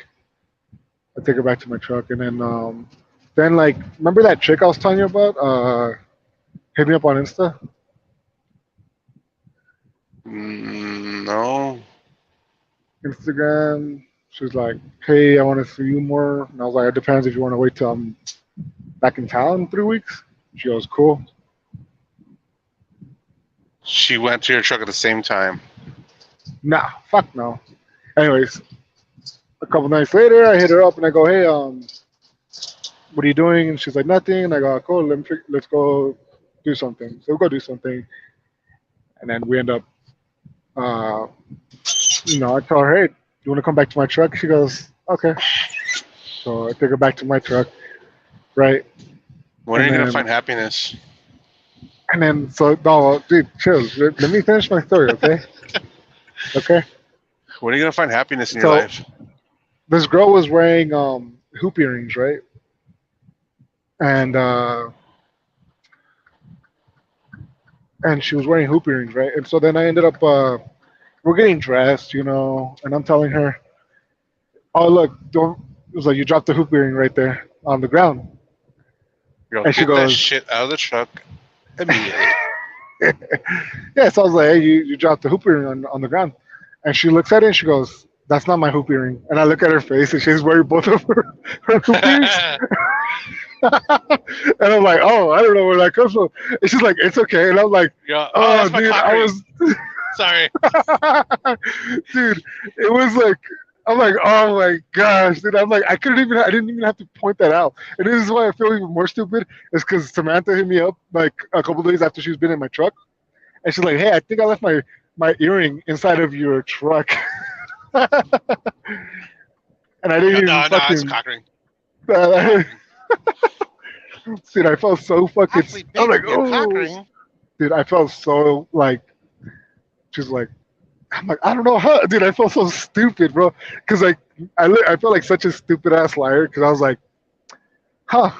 I take her back to my truck, and then like remember that chick I was telling you about? Hit me up on Insta. No. Instagram. She was like, hey, I want to see you more. And I was like, it depends if you want to wait till I'm back in town in 3 weeks. She goes, cool. She went to your truck at the same time. Nah, fuck no. Anyways, a couple nights later, I hit her up and I go, hey, what are you doing? And she's like, nothing. And I go, cool, let's go do something. So we go do something. And then we end up, uh, I tell her, hey, you want to come back to my truck? She goes, okay. So I take her back to my truck, right? When are And you gonna then find happiness? And then so no, dude, chill. Let me finish my story, okay? Okay. When are you gonna find happiness in your So life? this girl was wearing hoop earrings, right? And and she was wearing hoop earrings, right? And so then I ended up we're getting dressed, and I'm telling her, "Oh look, don't." It was like you dropped the hoop earring right there on the ground, Girl, and she get that goes, shit out of the truck immediately. "Yeah." So I was like, "Hey, you dropped the hoop earring on the ground," and she looks at it and she goes, "That's not my hoop earring." And I look at her face and she's wearing both of her hoop earrings. And I'm like, "Oh, I don't know where that comes from." And she's like, "It's okay." And I'm like, Yeah. Oh, "Oh, that's my dude, cock I ring. was." Sorry. Dude, it was like I'm like, oh my gosh, dude. I didn't even have to point that out. And this is why I feel even more stupid, is because Samantha hit me up like a couple days after she's been in my truck, and she's like, hey, I think I left my earring inside of your truck. And I didn't even No, it's a fucking cock ring. dude, I felt so fucking Actually, I'm babe, like, your cock oh ring. dude, I felt so like she's like I'm like, I don't know how, dude. I felt so stupid, bro. Because like, I felt like such a stupid ass liar. Because I was like, huh,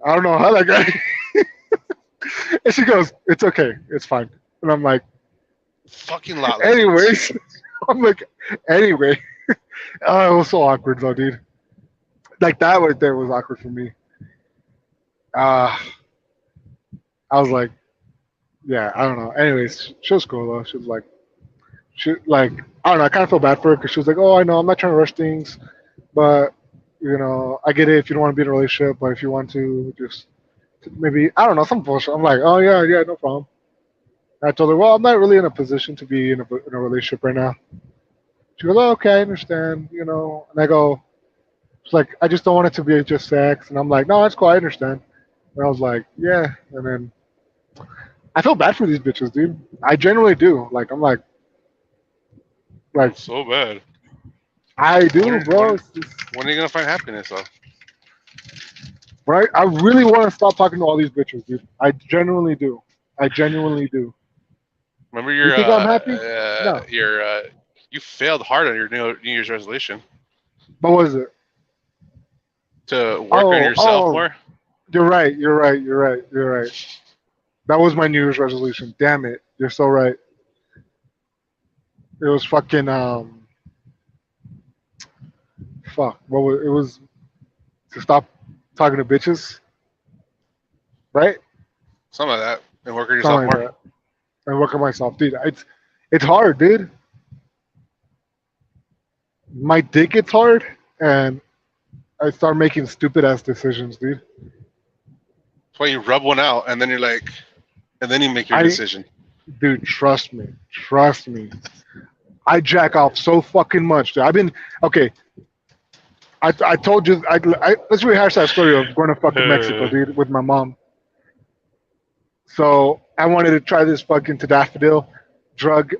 I don't know how that guy. And she goes, it's okay, it's fine. And I'm like, Fucking lot lizards. anyways, I'm like, anyway. Oh, it was so awkward though, dude. Like that right there was awkward for me. Uh, I was like, yeah, I don't know. Anyways, she was cool though. She was like, I don't know. I kind of feel bad for her because she was like, oh, I know, I'm not trying to rush things, but I get it if you don't want to be in a relationship, but if you want to, just maybe I don't know some bullshit. I'm like, oh yeah, yeah, no problem. And I told her, well, I'm not really in a position to be in a relationship right now. She goes, oh, okay, I understand, And I go, it's like I just don't want it to be just sex, and I'm like, no, that's cool, I understand. And I was like, yeah, and then I feel bad for these bitches, dude. I genuinely do. Like like So bad. I do, When, bro. when, It's just, when are you gonna find happiness though? right? I really want to stop talking to all these bitches, dude. I genuinely do. I genuinely do. Remember You think I'm happy? No. you failed hard on your New Year's resolution What was it? to work on Oh, yourself oh, more. you're right. You're right. You're right. You're right. That was my New Year's resolution. Damn it. You're so right. It was fucking fuck. What was it? Was to stop talking to bitches, right? Some of that and work on yourself Something like more. that. And work on myself, dude. It's hard, dude. My dick gets hard, and I start making stupid ass decisions, dude. That's why you rub one out and then you're like, and then you make your I, decision. dude, trust me. I jack off so fucking much, dude. I've been okay. I told you. Let's rehash that story of going to fucking Mexico, dude, with my mom. So I wanted to try this fucking tadalafil drug,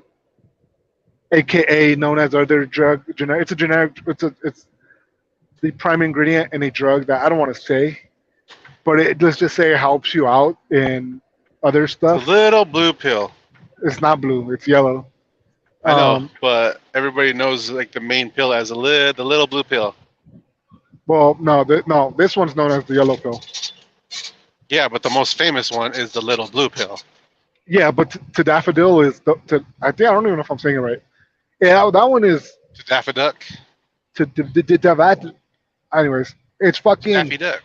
aka known as other drug. It's a generic. It's the prime ingredient in a drug that I don't want to say, but let's just say it helps you out in other It's a stuff. little blue pill. It's not blue. It's yellow. I know, Um, but everybody knows like the main pill as the little blue pill. well, no, no. This one's known as the yellow pill. Yeah, but the most famous one is the little blue pill. Yeah, but tadalafil is I think I don't even know if I'm saying it right. Yeah, that one is To Daffy Duck. to anyways, it's fucking. Daffy Duck.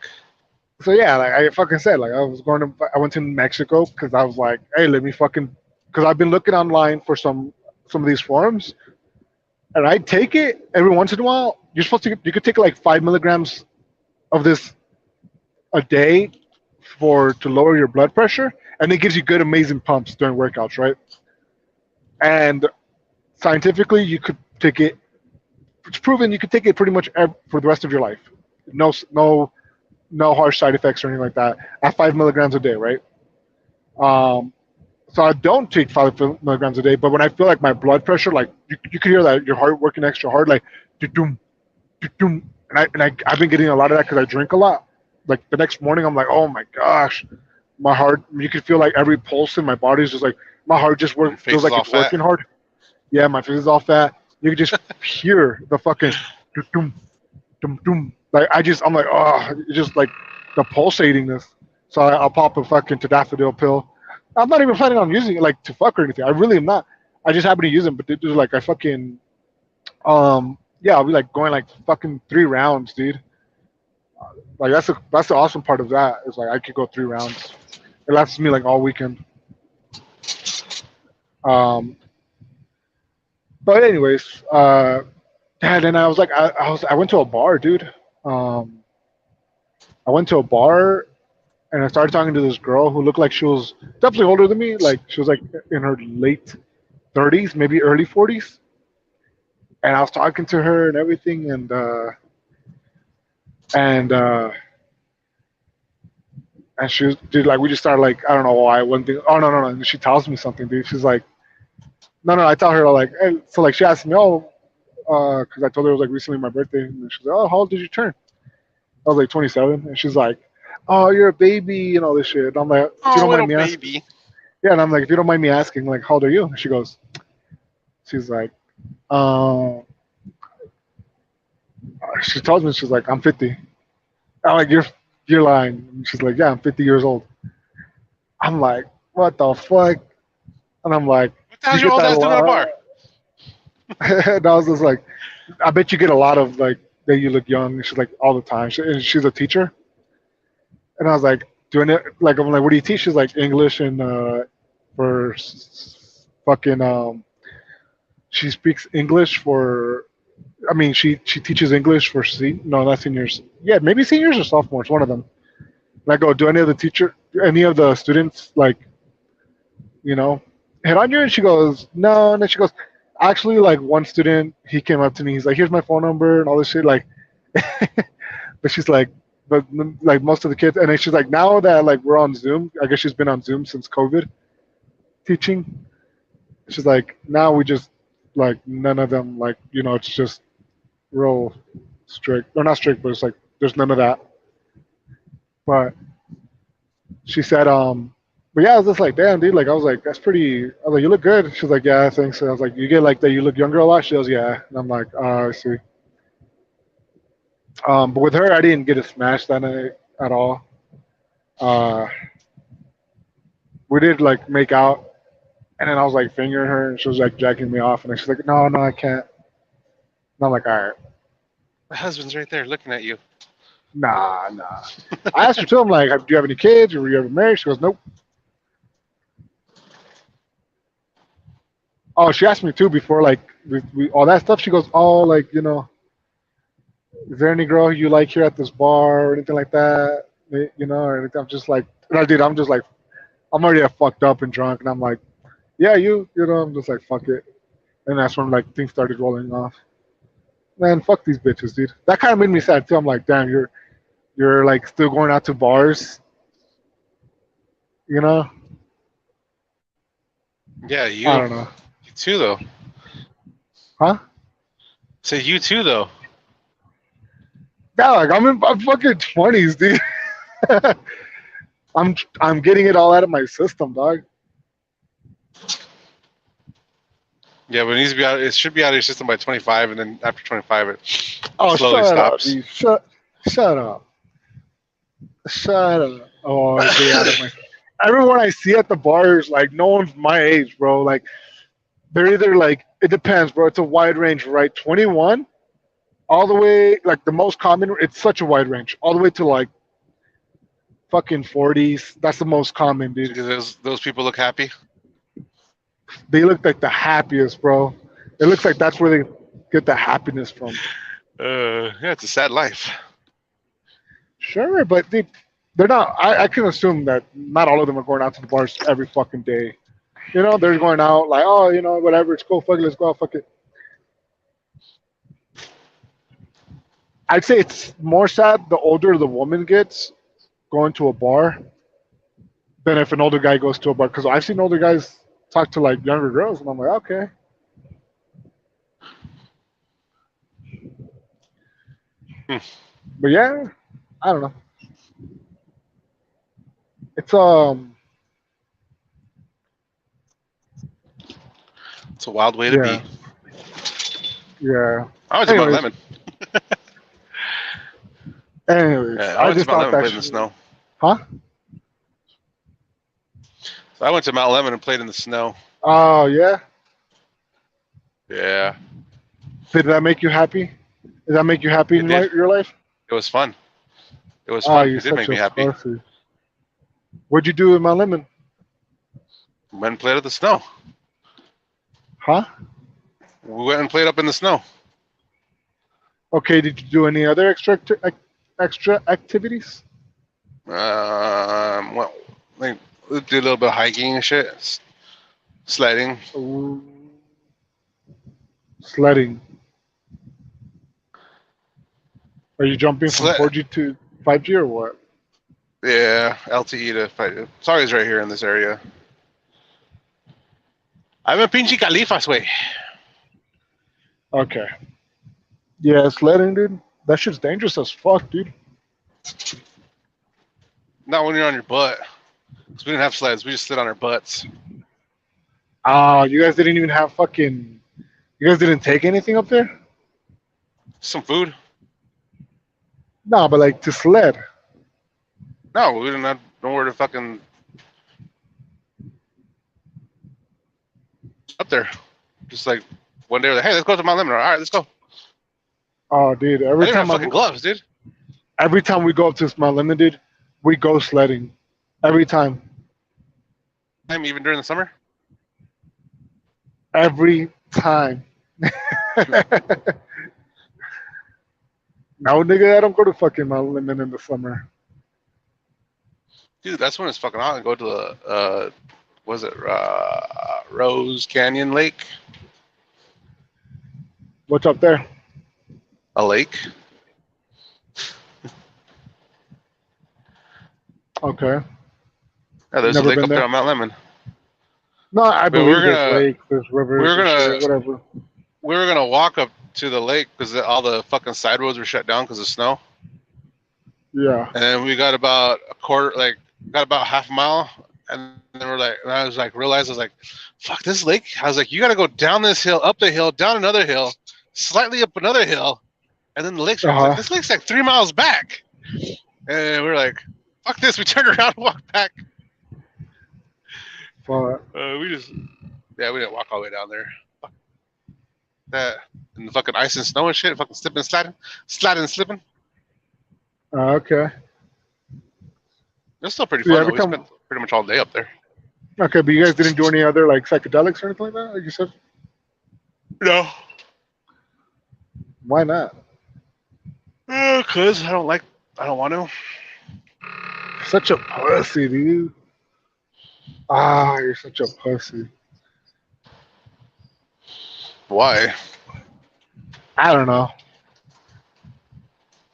So yeah, like I fucking said, like I went to Mexico because I was like, hey, let me fucking, because I've been looking online for some of these forums, and I take it every once in a while. You could take like 5 milligrams of this a day to lower your blood pressure, and it gives you good, amazing pumps during workouts, right? And scientifically, you could take it. It's proven you could take it pretty much for the rest of your life. No harsh side effects or anything like that at 5 milligrams a day, right? Um, so I don't take 5 milligrams a day, but when I feel like my blood pressure, like you can hear that your heart working extra hard, like doom, doom, I've been getting a lot of that because I drink a lot. Like the next morning, I'm like, oh my gosh, My heart, you could feel like every pulse in my body is just like my heart just Your face feels is like all it's fat. working hard. Yeah, my face is all fat. You could just hear the fucking dum dum dum. Like I'm like, oh, it's just like the pulsatingness. So I'll pop a fucking tadafidil pill. I'm not even planning on using it like to fuck or anything. I really am not. I just happen to use them, but it's like I fucking yeah, I'll be like going like fucking 3 rounds, dude. Like that's the awesome part of that is like I could go 3 rounds. It lasts me like all weekend. Um, but anyways, and then I was like, I went to a bar, dude. Um, I went to a bar and I started talking to this girl who looked like she was definitely older than me. Like she was like in her late 30s, maybe early 40s. And I was talking to her and everything, and uh, and she was, dude, like we just started like I don't know why one thing. Oh no, no, no. And she tells me something, dude. She's like, no, no. I tell her like, hey, so like she asked me, oh, because I told her it was like recently my birthday, and she's like, oh, how old did you turn? I was like 27, and she's like, oh, you're a baby and all this shit. And I'm like, if you Oh, don't little mind me asking, baby. yeah, and I'm like, if you don't mind me asking, like, how old are you? And she goes, she's like, uh, she tells me she's like, I'm 50. I'm like, you're lying. And she's like, yeah, I'm 50 years old. I'm like, what the fuck? And I'm like, What the you hell's your get old that a ass doing at a lot? bar? And I was just like, I bet you get a lot of like that you look young. She's like all the time. And she's a teacher. And I was like, doing it like I'm like, what do you teach? She's like English and for fucking she speaks English for. I mean, she teaches English for no, not seniors. Yeah, maybe seniors or sophomores. One of them. And I go, do any of the students like you know, hit on you? And she goes, no. And then she goes, actually, like one student, he came up to me. He's like, here's my phone number and all this shit. Like, but she's like, but like most of the kids, and then she's like, now that like we're on Zoom, I guess she's been on Zoom since COVID teaching. She's like, now we just like none of them like it's just real strict or not strict, but it's like there's none of that. But she said, but yeah, I was just like, damn, dude. Like, I was like, that's pretty. I was like, you look good. She's like, yeah, thanks. And I was like, you get like that. You look younger a lot. She goes, yeah. And I'm like, oh, I see. But with her, I didn't get a smash that night at all. Uh, we did like make out, and then I was like fingering her, and she was like jacking me off, and then she's like, no, no, I can't. And I'm like, all right, My husband's right there looking at you. nah, nah. I asked her too. I'm like, do you have any kids? Or were you ever married? She goes, nope. Oh, she asked me too before like all that stuff. She goes, oh, like is there any girl you like here at this bar or anything like that? Or anything. I'm just like, no, dude, I'm just like, I'm already fucked up and drunk, and I'm like, yeah, I'm just like, fuck it. And that's when like things started rolling off. Man, fuck these bitches, dude. That kind of made me sad too. I'm like, damn, you're like still going out to bars, you know? Yeah, I don't know, you too though. huh? Say you too though. Yeah, like I'm in my fucking 20s, dude. I'm getting it all out of my system, dog. Yeah, but it needs to be out. It should be out of your system by 25, and then after 25, it Oh, slowly shut up, stops. dude. Shut up. Shut up. Oh, get out of my. Everyone I see at the bars, like no one's my age, bro. Like they're either like it depends, bro. It's a wide range, right? 21 all the way, like the most common. It's such a wide range, all the way to like fucking 40s. That's the most common, dude. Because those people look happy. They look like the happiest, bro. It looks like that's where they get the happiness from. Yeah, it's a sad life. Sure, but they're not. I can assume that not all of them are going out to the bars every fucking day. They're going out like, oh, whatever, it's cool, fuck it, let's go out, fuck it. I'd say it's more sad the older the woman gets going to a bar than if an older guy goes to a bar. Because I've seen older guys talk to like younger girls, and I'm like, okay. Hmm. But yeah, I don't know. It's It's a wild way to yeah, be. yeah. I went to Mount Anyways, Lemon. anyways, Yeah, I I went to just Mount thought Lemon and that played in the snow. huh? So I went to Mount Lemon and played in the snow. Oh yeah. Yeah, Did that make you happy? Did that make you happy it in did. your life? It was fun. It was Oh, fun. you're It did make such me a happy. pussy. What'd you do in Mount Lemon? Went and played in the snow. Huh? We went and played up in the snow. Okay. Did you do any other extra activities? Well, like we did a little bit of hiking and shit, sledding. Ooh, sledding. Are you jumping from Sled. 4G to 5G or what? Yeah, LTE to fight. It's always right here in this area. I'm a pinche califas, way. Okay. Yeah, sledding, dude. That shit's dangerous as fuck, dude. Not when you're on your butt. 'Cause we didn't have sleds. We just slid on our butts. Ah, you guys didn't even have fucking. You guys didn't take anything up there? Some food. No, but like to sled. No, we didn't have nowhere to fucking up there. Just like one day, we're like, hey, let's go to Mount Lemon. All right, let's go. Oh, dude. I didn't have fucking gloves, dude. Every time we go up to Mount Lemon, dude, we go sledding. Every time. Even during the summer. Every time. No, nigga, I don't go to fucking Mount Lemon in the summer. Dude, that's when it's fucking hot. And go to the was it Rose Canyon Lake? What's up there? A lake. Okay. Yeah, there's a Never lake been up there there. on Mount Lemon. No, I But believe there's lakes, there's we rivers, were and gonna shit, whatever. we were gonna walk up to the lake because all the fucking side roads were shut down because of snow. Yeah. And then we got about a quarter, like got about half a mile, and then we're like, and I was like, realized I was like, fuck this lake. I was like, you got to go down this hill, up the hill, down another hill, slightly up another hill, and then the lake's. I was like, this lake's like 3 miles back, and we were like, fuck this. We turned around and walked back. But We we didn't walk all the way down there. Fuck that, and the fucking ice and snow and shit, fucking slipping, sliding, and slipping. okay. It's still pretty So, yeah, fun. every We time. spent pretty much all day up there. Okay, but you guys didn't do any other like psychedelics or anything like that, like you said? No. Why not? Cause I don't want to. Such a pussy, dude. Ah, you're such a pussy. Why? I don't know.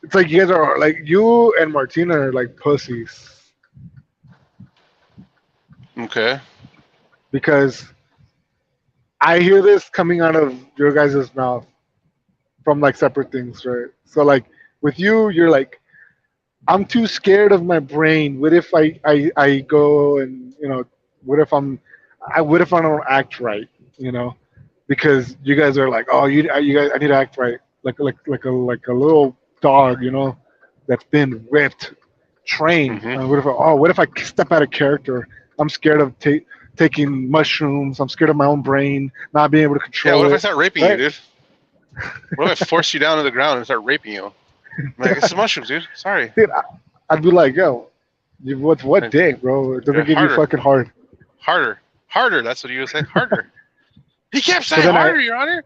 It's like you guys are like you and Martina are like pussies Okay. because I hear this coming out of your guys' mouth from like separate things, right? So like with you, you're like, I'm too scared of my brain. What if I go and what if I don't act right, you know? Because you guys are like, oh, you guys, I need to act right, like a little dog, that's been whipped, trained. Mm-hmm. And what if I step out of character? I'm scared of taking mushrooms. I'm scared of my own brain not being able to Yeah. control What if I it. start raping you, dude? What if I force you down to the ground and start raping you? I'm like, it's the mushrooms, dude. Sorry. Dude, I'd be like, yo, what dick, bro? It doesn't Yeah, give you harder. fucking hard. Harder. That's what you would say. Harder. He kept saying then harder, Your Honor.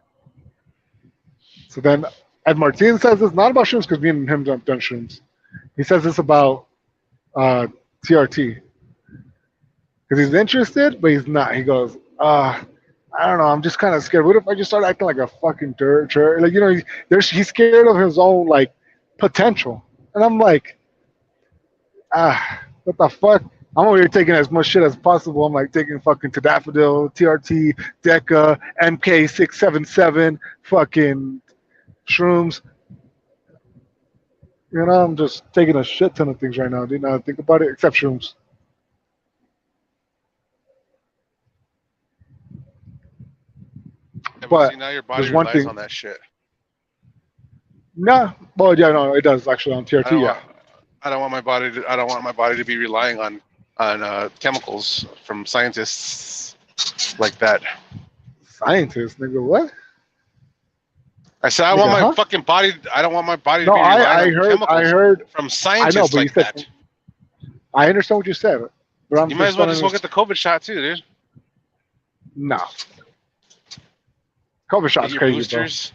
So then Ed Martin says it's not about shrooms because me and him don't done shrooms. He says it's about TRT because he's interested, but he's not. He goes, I don't know. I'm just kind of scared. What if I just start acting like a fucking dirt? Like he's scared of his own like potential, and I'm like, what the fuck? I'm over here taking as much shit as possible. I'm like taking fucking Tadafadil, TRT, Deca, MK677, fucking shrooms. I'm just taking a shit ton of things right now. Didn't I think about it? Except shrooms. But see, now your body there's one relies thing. on that shit. No, well, yeah, no, it does actually on I TRT. don't Yeah, want. I don't want my body to. I don't want my body to be relying on chemicals from scientists like that. scientists, nigga, what? I said I want Nigga, my huh? fucking body. I don't want my body to No, be relying on I chemicals heard. from I know, scientists but you like said. that. I understand what you said, but I'm You might just as well don't just go understand. get the COVID shot too, dude. No, COVID Get shot's your crazy, bro. boosters.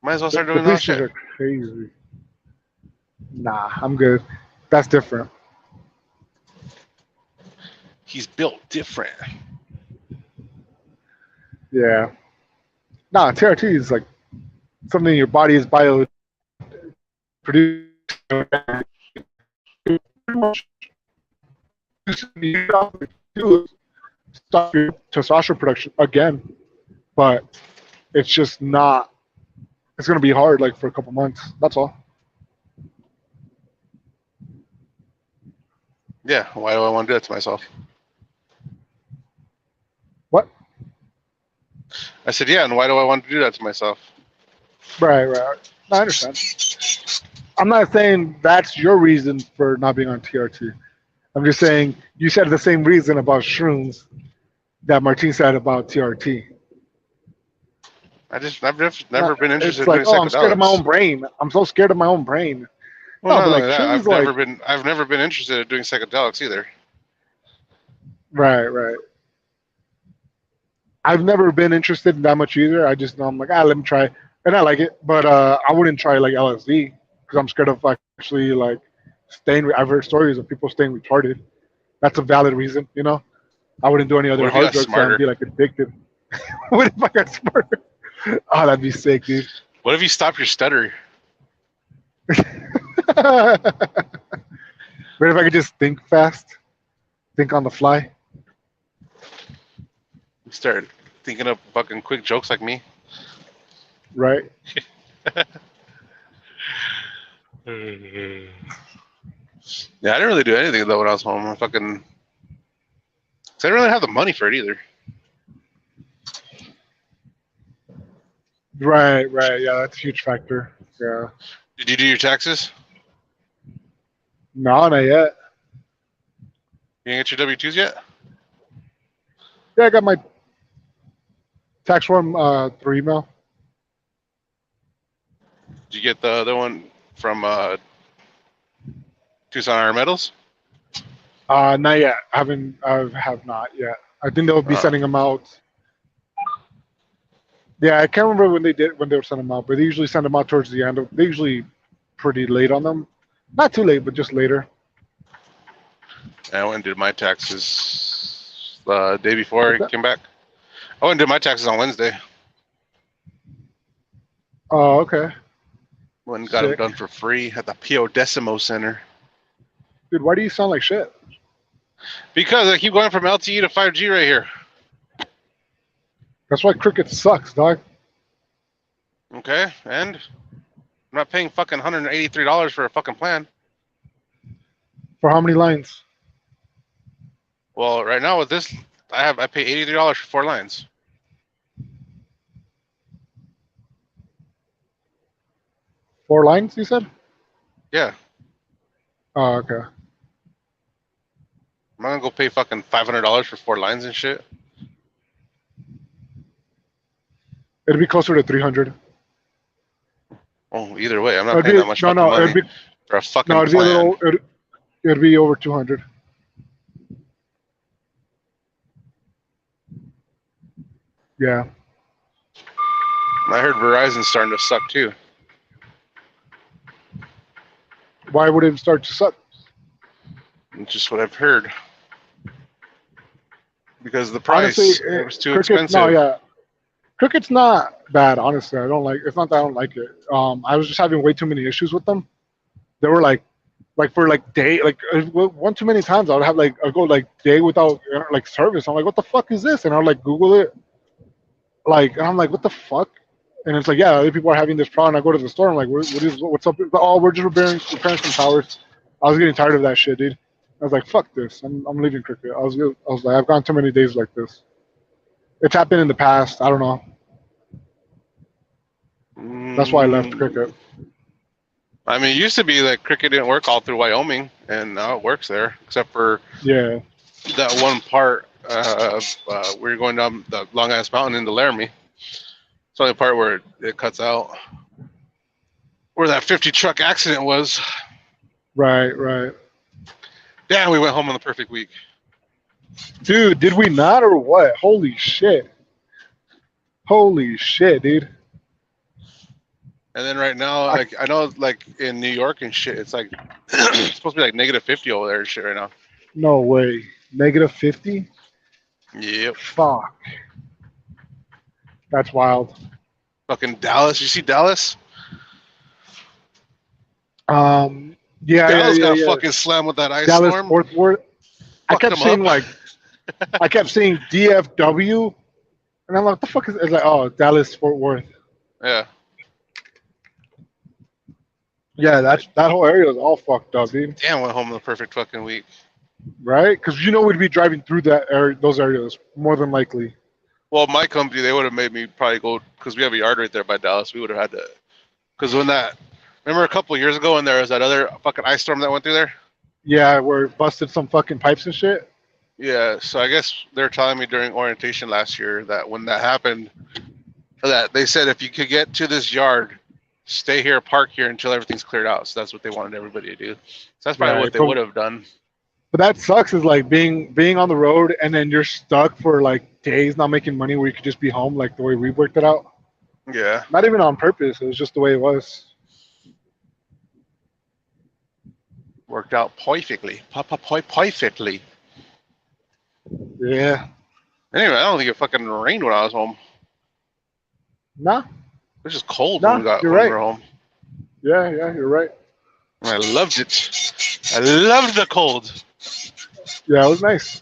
Might as well start The doing that boosters shit. are crazy. Nah, I'm good. That's different. He's built different. Yeah. Nah, TRT is like something your body is bio producing. Stop your testosterone production again, but it's just not. It's gonna be hard, like for a couple months. That's all. Yeah. Why do I want to do that to myself? What? I said, yeah. And why do I want to do that to myself? Right, right. I understand. I'm not saying that's your reason for not being on TRT. I'm just saying you said the same reason about shrooms that Martin said about TRT. Never been interested It's in doing like, oh, I'm scared of my own psychedelics. brain. I'm so scared of my own brain. Well, No, not but only like that, shrooms, like I've never been interested in doing psychedelics either. right, right. I've never been interested in that much either. I just know I'm like, let me try, and I like it, but I wouldn't try like LSD because I'm scared of actually like staying. I've heard stories of people staying retarded. That's a valid reason, you know. I wouldn't do any What other if you hard got drugs. So I'd smarter? be like addicted. What if I got smarter? Oh, that'd be sick, dude. What if you stop your stutter? What if I could just think fast, think on the fly? You start thinking of fucking quick jokes like me. Right? Yeah, I didn't really do anything though when I was home. I fucking, 'cause I didn't really have the money for it either. Right, right. Yeah, that's a huge factor. Yeah. Did you do your taxes? No, not yet. You didn't get your W-2s yet? Yeah, I got my tax form through email. Did you get the other one from Tucson Iron Metals? Not yet. I have not yet. I think they'll be Oh. sending them out. Yeah, I can't remember when they were sending them out, but they usually send them out towards the end. They usually pretty late on them. Not too late, but just later. I went and did my taxes the day before I Okay. came back. I went and did my taxes on Wednesday. Oh, okay. Went and got them Sick. done for free at the Pio Decimo Center. Dude, why do you sound like shit? Because I keep going from LTE to 5G right here. That's why cricket sucks, dog. Okay, and I'm not paying fucking $183 for a fucking plan. For how many lines? Well, right now with this, I pay $83 for 4 lines. Four lines, you said? Yeah, Oh, okay. I'm not gonna go pay fucking $500 for 4 lines and shit. It'd be closer to 300. Oh, either way, I'm not It'd paying be, that much no, fucking no, money it'd be for a fucking no, it'd be a plan. little. It'd be over 200. Yeah. I heard Verizon's starting to suck too. Why would it start to suck? It's just what I've heard. Because of the price, Honestly, it was too cricket. expensive. No, yeah. Cricket's not bad. Honestly, I don't like. It's not that I don't like it. I was just having way too many issues with them. They were like for like day, like one too many times. I would have like I go like day without like service. I'm like, what the fuck is this? And I'll like Google it. Like, and I'm like, what the fuck? And it's like, yeah, other people are having this problem. I go to the store. I'm like, what's up? Oh, we're just repairing some towers. I was getting tired of that shit, dude. I was like, fuck this. I'm leaving cricket. I was like, I've gone too many days like this. It's happened in the past. I don't know. That's why I left cricket. I mean, it used to be that cricket didn't work all through Wyoming, and now it works there, except for Yeah. that one part where you're going down the long ass mountain into Laramie. It's the only part where it cuts out. Where that 50 truck accident was. Right. Right. Damn, we went home on the perfect week. Dude, did we not or what? Holy shit. Holy shit, dude. And then right now, like I know, like in New York and shit, it's like it's supposed to be like -50 over there and shit right now. No way. -50? Yep. Fuck. That's wild. Fucking Dallas. You see Dallas? Yeah, Dallas got yeah. fucking slammed with that ice Dallas storm. Fort Worth. I Fucked kept them seeing up. like, I kept seeing DFW, and I'm like, what the fuck is? It's like, oh, Dallas Fort Worth. Yeah. Yeah, that whole area is all fucked up, dude. Damn, went home on the perfect fucking week. Right? Because we'd be driving through that area, those areas more than likely. Well, my company, they would have made me probably go because we have a yard right there by Dallas. We would have had to. Because when that, remember a couple of years ago when there was that other fucking ice storm that went through there? Yeah, where it busted some fucking pipes and shit. Yeah, so I guess they're telling me during orientation last year that when that happened, that they said if you could get to this yard, stay here, park here until everything's cleared out. So that's what they wanted everybody to do. So that's probably Right, what they but- would have done. But that sucks. Is like being on the road and then you're stuck for like days not making money where you could just be home, like the way we worked it out. Yeah. Not even on purpose. It was just the way it was. Worked out perfectly. Perfectly. Yeah. Anyway, I don't think it fucking rained when I was home. Nah. It was just cold Nah, when we you're were right. home. Yeah, you're right. I loved it. I loved the cold. Yeah, it was nice.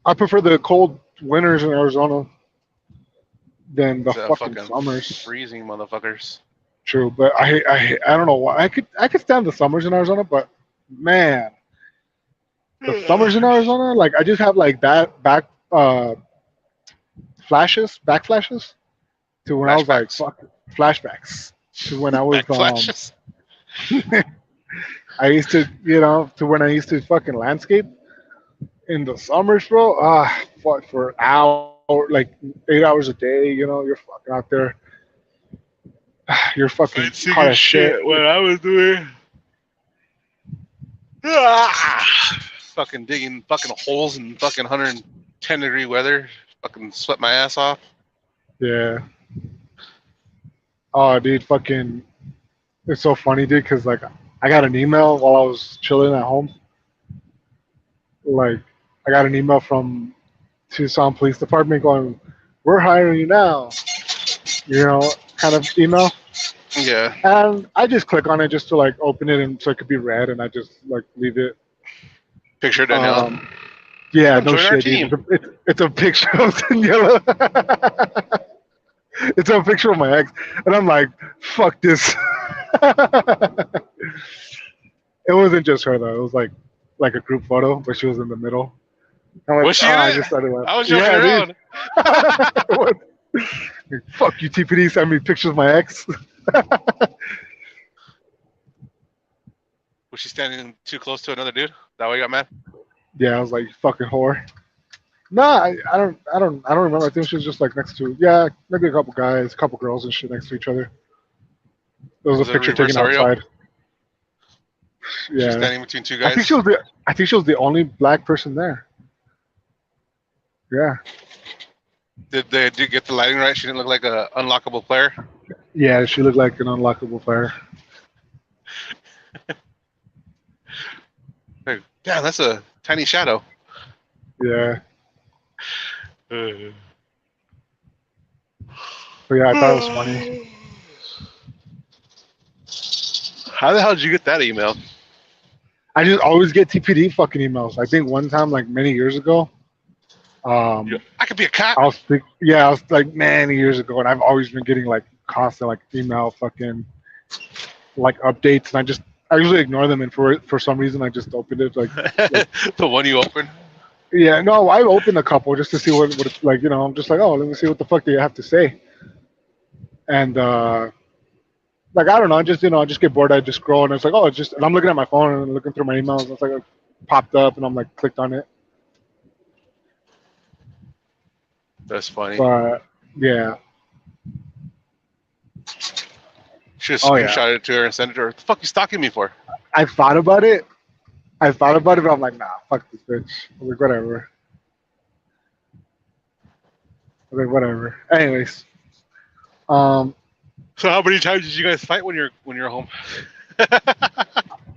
I prefer the cold winters in Arizona than the The fucking summers. freezing motherfuckers. True, but I don't know why. I could stand the summers in Arizona, but man, the summers in Arizona, like I just have like that back flashes to when I was like Flashbacks. fuck flashbacks to when I was Flashes. I used to to when I used to fucking landscape in the summers, bro. Fuck for an hour, like 8 hours a day. You're fucking out there. You're fucking hot as shit. What I was doing. Fucking digging fucking holes in fucking 110-degree weather. Fucking sweat my ass off. Yeah. Oh, dude, fucking. It's so funny, dude, because like I got an email while I was chilling at home. Like I got an email from Tucson Police Department going, "We're hiring you now." Kind of email. Yeah. And I just click on it just to like open it and so it could be read, and I just like leave it. Picture Danielle. Yeah, Come no join our shit, dude. It's a picture of Daniela. It's a picture of my ex, and I'm like, fuck this. It wasn't just her though. It was like a group photo, but she was in the middle. I'm like, Was she in I it? just started laughing. I was joking Yeah, around. dude. Fuck you, TPD. Send me pictures of my ex. Was she standing too close to another dude? That why you got mad? Yeah, I was like, fucking whore. Nah, I don't remember. I think she was just like next to maybe a couple guys, a couple girls and shit next to each other. There was Was a it a picture reverse taken Oreo? outside. She was Yeah, standing between two I guys. think she was the only black person there. Yeah, Did they get the lighting right? She didn't look like a unlockable player. yeah, she looked like an unlockable player. Like, damn, that's a tiny shadow. Yeah, but yeah, I thought it was funny. How the hell did you get that email? I just always get TPD fucking emails. I think one time, like many years ago, I could be a cop. I was like many years ago, and I've always been getting like constant like email fucking like updates, and I usually ignore them, and for some reason I just opened it like The one you opened. Yeah, no, I opened a couple just to see what it's like. You know, I'm just like, oh, let me see what the fuck they have to say. And like I don't know, I just get bored. I just scroll and it's like, oh, it's just. And I'm looking at my phone and looking through my emails. And it's like it popped up and I'm like clicked on it. That's funny. But yeah, Should have oh yeah, screenshot it to her and sent it to her. What the fuck you stalking me for? I thought about it. I thought about it, but I'm like, nah, fuck this bitch. I'm like, whatever. I'm like, whatever. Anyways, um, So how many times did you guys fight when you're home?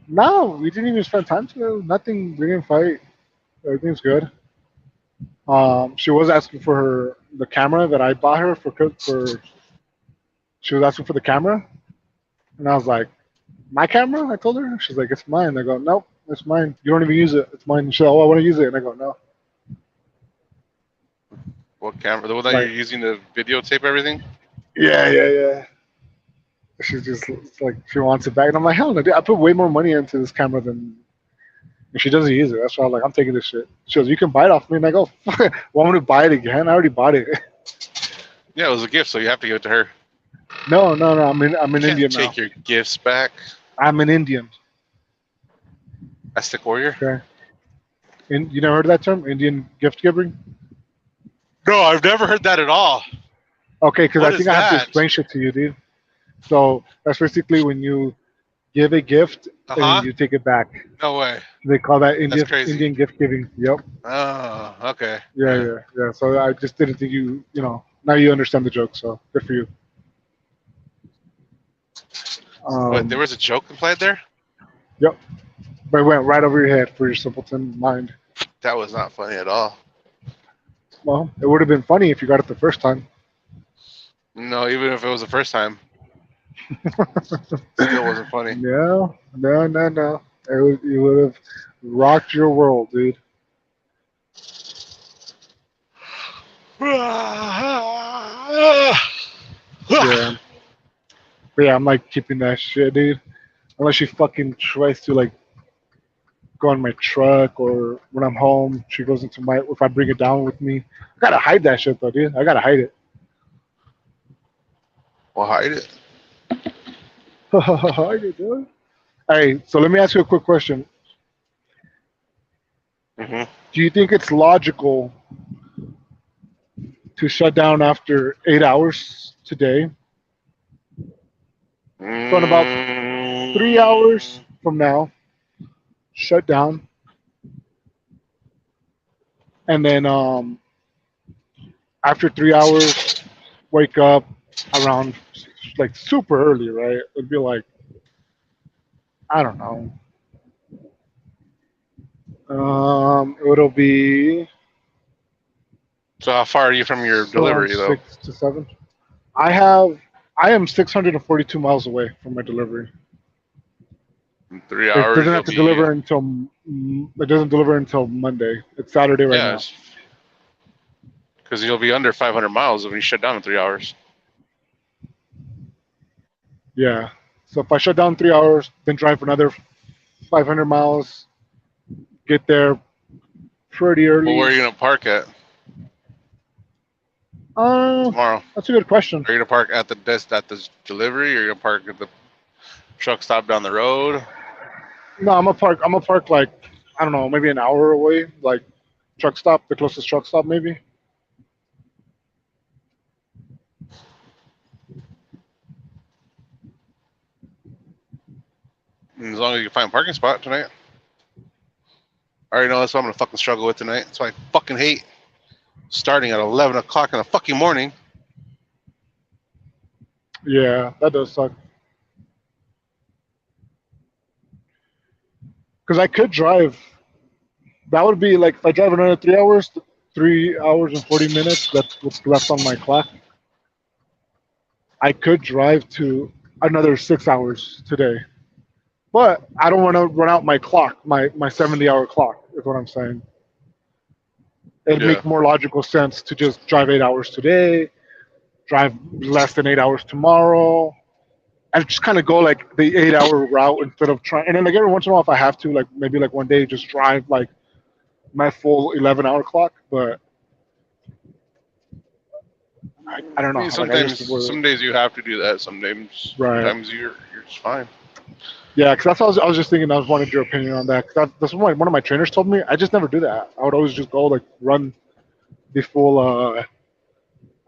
no, we didn't even spend time together. Nothing. We didn't fight. Everything's good. She was asking for the camera that I bought her for. She was asking for the camera, and I was like, "My camera?" I told her. She's like, "It's mine." I go, "Nope, it's mine. You don't even use it. It's mine." She's like, "Oh, I want to use it," and I go, "No." What camera? The one that you're Like, using to videotape everything? yeah, yeah, yeah. She's just it's like she wants it back, and I'm like, "Hell no, dude. I put way more money into this camera than." And she doesn't use it. That's why I'm like, "I'm taking this shit." She goes, "You can buy it off me," and I go, "Want me to buy it again? I already bought it." Yeah, it was a gift, so you have to give it to her. No, no, no. I'm an Can't Indian now. take your gifts back. I'm an Indian. Aztec warrior. Okay. You never heard of that term, Indian gift giving? No, I've never heard that at all. Okay, because What I is think I have to that? explain shit to you, dude. So that's basically when you give a gift Uh and huh. you take it back. No way. They call that That's crazy. Indian gift giving. Yep. Oh, okay. Yeah, Yeah. yeah, yeah. So I just didn't think now you understand the joke. So good for you. What? There Um, was a joke implied there. yep. But it went right over your head for your simpleton mind. That was not funny at all. Well, it would have been funny if you got it the first time. No, even if it was the first time, still wasn't funny. No, no, no, no. You would have rocked your world, dude. Yeah. But yeah, I'm like keeping that shit, dude. Unless she fucking tries to like go on my truck or when I'm home, she goes into my if I bring it down with me. I gotta hide that shit though, dude. I gotta hide it. Well, hide it. Hide it, dude. Hey, so let me ask you a quick question. Hmm. Do you think it's logical to shut down after 8 hours today? So in about 3 hours from now, shut down, and then after 3 hours, wake up around like super early, right? It'd be like I don't know. It'll be So how far are you from your around delivery though? 6 to 7. I have I am 642 miles away from my delivery. In three It hours doesn't you'll have to be. deliver until it doesn't deliver until Monday. It's Saturday right Yeah, now. because you'll be under 500 miles when you shut down in 3 hours. Yeah. So if I shut down 3 hours, then drive for another 500 miles, get there pretty Well, where are early. you gonna park at Uh, tomorrow? that's a good question. Are you gonna park at the desk at the delivery, or are you gonna park at the truck stop down the road? No, I'm gonna park. I'm gonna park like I don't know, maybe an hour away, like truck stop, the closest truck stop, maybe. And as long as you can find a parking spot tonight. I already know that's what I'm gonna fucking struggle with tonight. That's why I fucking hate starting at 11 o'clock in the fucking morning. Yeah, that does suck. Because I could drive. That would be like if I drive another 3 hours, 3 hours and 40 minutes. That's what's left on my clock. I could drive to another 6 hours today, but I don't want to run out my clock, my 70-hour clock. Is what I'm saying. It'd Yeah. make more logical sense to just drive 8 hours today, drive less than 8 hours tomorrow, and just kind of go like the 8 hour route instead of trying. And then like every once in a while, if I have to, like maybe like one day, just drive like my full 11-hour clock, but I don't I know. mean, Like I just some days you have to do that. right. Sometimes you're just fine. Yeah, because that's what I was just thinking. I was wanting your opinion on that. Cause that's what one of my trainers told me. I just never do that. I would always just go like run the full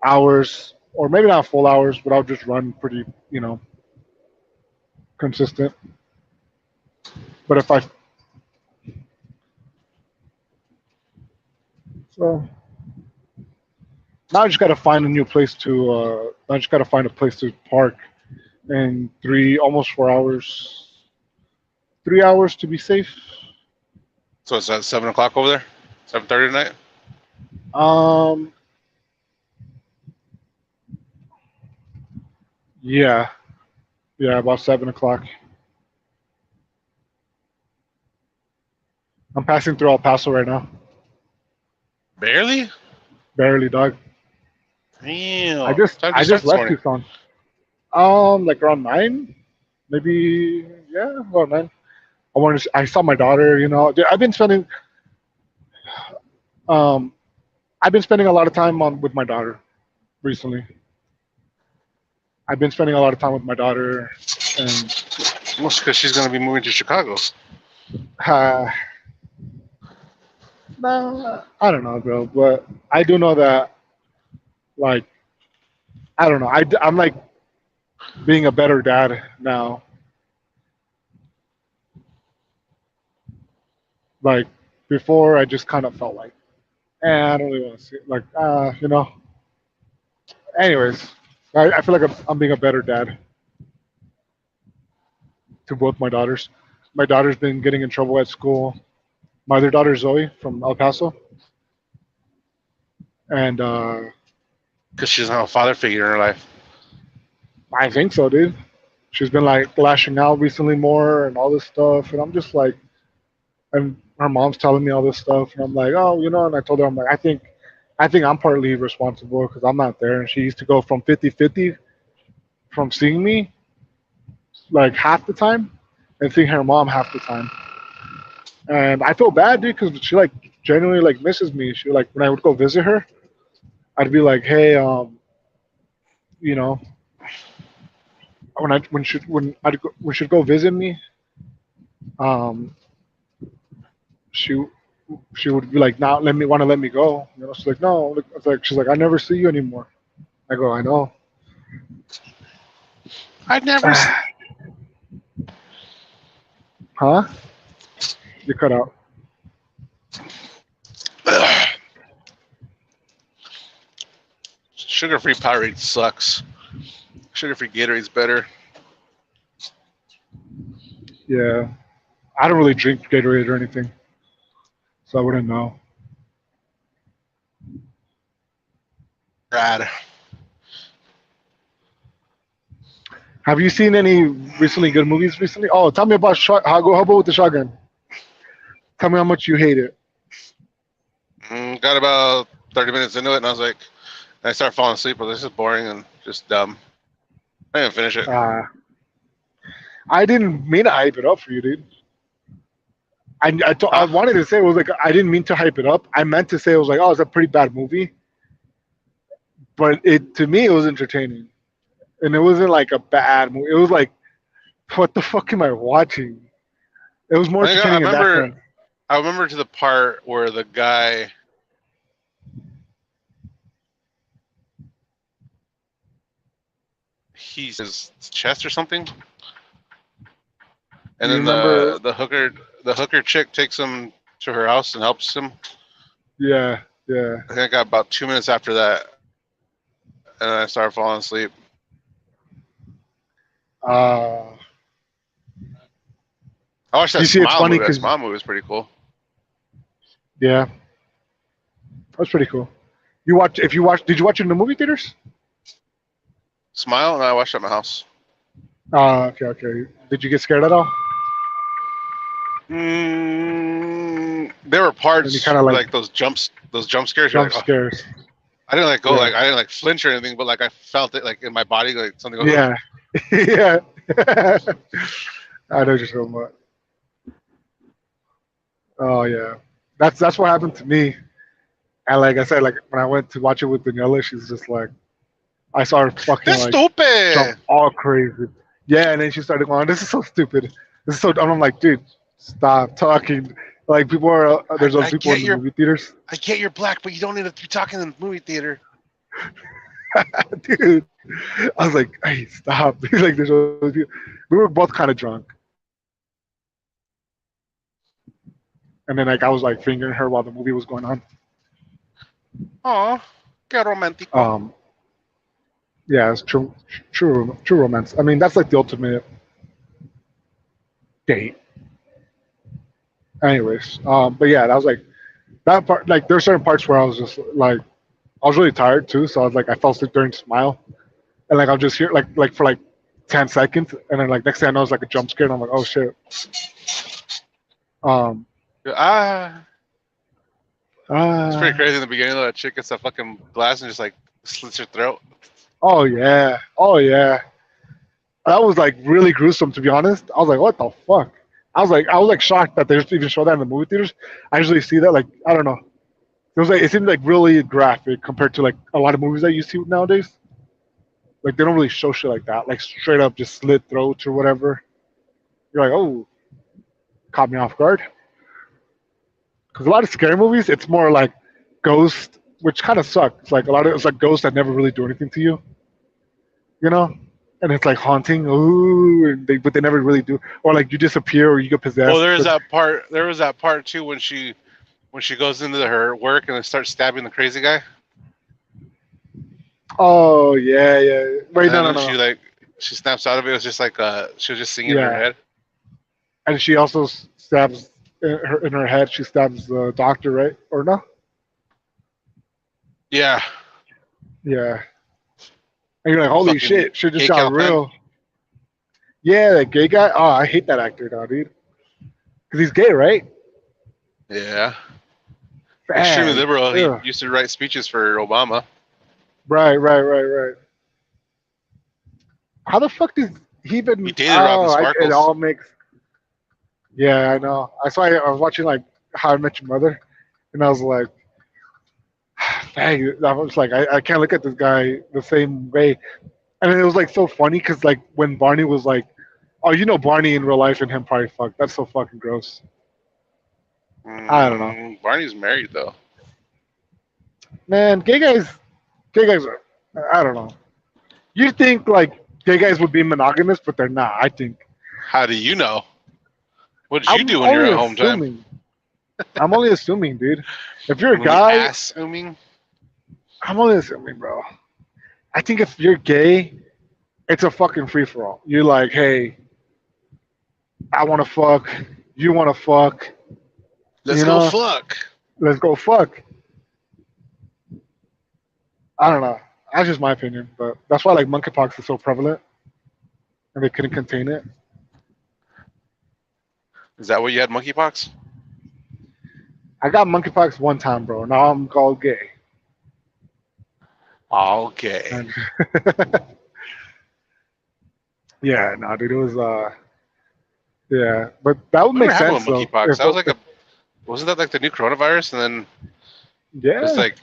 hours, or maybe not full hours, but I'll just run pretty, consistent. But if I so now I just got to find a new place to. I just got to find a place to park in almost 4 hours, 3 hours to be safe. So it's at 7 o'clock over there, 7:30 tonight. Um, yeah, yeah, about 7 o'clock. I'm passing through El Paso right now. Barely. Barely, dog. Damn. I What just time did I you start just this left morning? Tucson. Like around 9, maybe. Yeah, around 9. I saw my daughter. Dude, um I've been spending a lot of time on with my daughter recently. I've been spending a lot of time with my daughter, and Most because she's gonna be moving to Chicago. uh, nah, I don't know, bro. But I do know that, like, I don't know. I'm like being a better dad now. Like before, I just kind of felt like, I don't really want to see it. Like, Anyways, I feel like I'm being a better dad to both my daughters. My daughter's been getting in trouble at school. My other daughter, Zoe, from El Paso, and Because she doesn't have a father figure in her life. I think so, dude. She's been like lashing out recently more and all this stuff, and I'm just like, and her mom's telling me all this stuff, and I'm like, oh, and I told her, I'm like, I think I'm partly responsible because I'm not there, and she used to go from 50-50 from seeing me like half the time, and seeing her mom half the time, and I feel bad, dude, because she like genuinely like misses me. She like when I would go visit her, I'd be like, hey, you know, when she'd go visit me, um, she she would be like, not let me go. She's like, no. It's like she's like, I never see you anymore. I go, I know. I never. Huh? You cut out. Sugar-free Powerade sucks. Sugar-free Gatorade's better. Yeah, I don't really drink Gatorade or anything, so I wouldn't know. Rad. Have you seen any recently good movies recently? Oh, tell me about how about with the shotgun? Tell me how much you hate it. Got about 30 minutes into it, and I started falling asleep. But this is boring and just dumb. I didn't finish it. I didn't mean to hype it up for you, dude. I Huh? wanted to say it was like I didn't mean to hype it up. I meant to say it was like, oh, it's a pretty bad movie, but it to me it was entertaining, and it wasn't like a bad movie. It was like, what the fuck am I watching? It was more I entertaining in that remember. sense. I remember to the part where the guy. He's his chest or something, and You then remember? the hooker chick takes him to her house and helps him. Yeah, yeah. I think I got about 2 minutes after that, and then I started falling asleep. Uh, I watched you that see, it's Smile funny movie. That because Smile movie was pretty cool. yeah, that's pretty cool. You watch if you watch? Did you watch it in the movie theaters? Smile, and I watched it at my house. Okay, okay. Did you get scared at all? There were Any parts kind of like like those jump scares. You're jump like, oh. scares? I didn't like go Yeah, like I didn't like flinch or anything, but like I felt it like in my body, like something goes. yeah, yeah. I know just so much. Oh yeah. That's what happened to me. And like I said, like when I went to watch it with Daniela, she's just like, I saw her fucking That's like jump stupid. all crazy. Yeah, and then she started going, "This is so stupid. This is so." And I'm like, dude, stop talking. Like people are there's those I people get in the movie theaters, I get you're black, but you don't need to be talking in the movie theater. dude. I was like, hey, stop. Like there's those people. We were both kind of drunk, and then like I was like fingering her while the movie was going on. Oh, qué romántico. Um, yeah, it's true romance. I mean, that's like the ultimate date. Anyways, but yeah, that was like that part. Like there's certain parts where I was just like I was really tired too, so I was like I fell asleep during Smile, and like I'll just hear like for like 10 seconds, and then like next thing I know it's like a jump scare, and I'm like, oh shit. Um, Ah, it's pretty uh, crazy in the beginning. That chick gets a fucking glass and just like slits her throat. oh yeah, that was like really gruesome to be honest. I was like, what the fuck? I was like shocked that they just even show that in the movie theaters. I usually see that like I don't know. It was like it seemed like really graphic compared to like a lot of movies that you see nowadays. Like they don't really show shit like that, like straight up just slit throats or whatever. You're like, oh, caught me off guard. Because a lot of scary movies, it's more like ghost, which kind of sucks. Like a lot of it's like ghosts that never really do anything to you, you know. And it's like haunting, ooh, but they never really do. Or like you disappear or you get Well, possessed. there's But, that part. There was that part too when she goes into her work and then starts stabbing the crazy guy, oh yeah, yeah. Wait, and no, no, then no, no. she snaps out of it. It was just like she was just singing in her Yeah, head. and she also stabs in her head. She stabs the doctor, right? Or no? Yeah, Yeah. And you're like, holy fucking shit, shit just K got Pen. real. Yeah, that gay guy. Oh, I hate that actor now, dude. Because he's gay, right? Yeah, extremely Bang. liberal. He Ugh. used to write speeches for Obama. Right. How the fuck does he He even? dated Robin Oh, it Sparkles. all makes. Yeah, I know. I was watching like How I Met Your Mother, and I was like, dang, I was like, I can't look at this guy the same way. And it was like so funny because like when Barney was like, oh, you know Barney in real life and him probably fucked. That's so fucking gross. I don't know, Barney's married though. man. Gay guys are. I don't know. You think like gay guys would be monogamous, but they're not. I think. How do you know? What did you I'm do when you're only at home time? assuming. I'm only assuming, dude. If you're a When you guy, assuming? I'm only assuming, bro. I think if you're gay, it's a fucking free for all. You're like, hey, I want to fuck. You want to fuck. Let's You go know, fuck. let's go fuck. I don't know. That's just my opinion, but that's why like monkeypox is so prevalent, and they couldn't contain it. Is that what you had monkeypox? I got monkeypox one time, bro. Now I'm called gay. Okay. And yeah, no, dude, it was yeah, but that would Whatever make happened sense with though. monkeypox? If, That was like wasn't that like the new coronavirus? And then yeah, it was like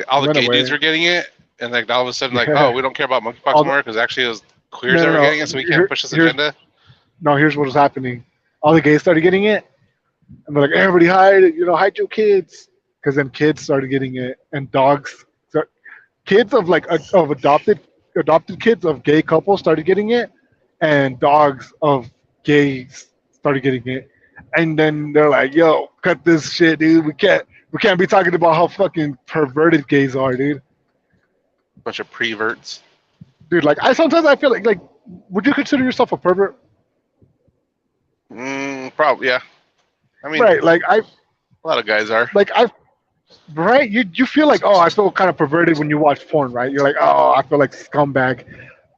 all it the went gay away. dudes were getting it, and like all of a sudden like, Yeah. oh, we don't care about monkeypox All the, anymore because actually it was queers no, that no, were no. getting it, so we can't push this agenda. No, here's what was happening. All the gays started getting it, and they're like, everybody hide it, hide your kids, because then kids started getting it, and dogs, kids of like of adopted kids of gay couples started getting it, and dogs of gays started getting it, and then they're like, yo, cut this shit, dude. We can't be talking about how fucking perverted gays are, dude. Bunch of preverts. Dude, like I feel like would you consider yourself a pervert? Probably yeah. I mean, Right, like a lot of guys are. I right? You feel like, oh, I feel kind of perverted when you watch porn, right? You're like, oh, I feel like scumbag.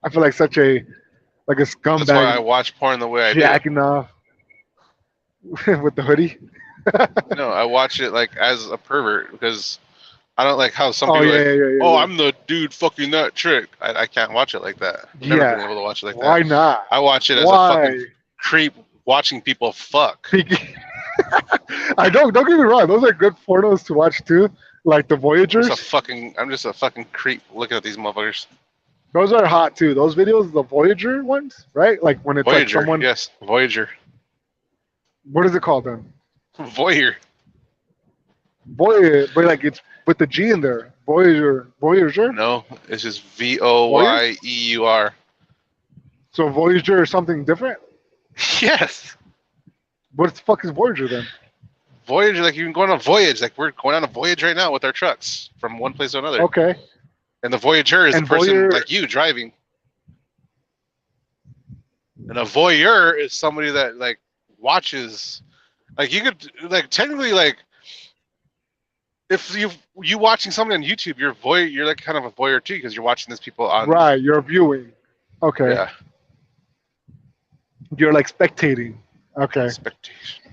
I feel like such a That's why I scumbag watch porn the way I do. jacking off with the hoodie. No, I watch it like as a pervert because I don't like how some Oh people yeah, are like, yeah, yeah, oh, yeah. I'm the dude fucking that trick. I can't watch it like that. I've never been Yeah. able to watch it like Why that. not? I watch it as a Why? fucking creep watching people fuck. Speaking I don't get me wrong. Those are good pornos to watch too, like the Voyagers. I'm just a fucking creep looking at these motherfuckers. Those are hot too. Those videos, the Voyager ones, right? Like when it's like Voyager, someone. yes, Voyager, What is it called then? Voyeur. Voyager, but like it's with the G in there. Voyager. No, it's just Voyeur. So Voyager is something different. Yes, What the fuck is Voyager then? Voyager. Like you can go on a voyage. Like we're going on a voyage right now with our trucks from one place to another. Okay. And the Voyager is And the person voyeur- like you driving. And a voyeur is somebody that like watches. Like you could like technically like if you watching somebody on YouTube, you're like kind of a voyeur too because you're watching these people on. Right, you're viewing. Okay. Yeah. You're like spectating. Okay. Expectation.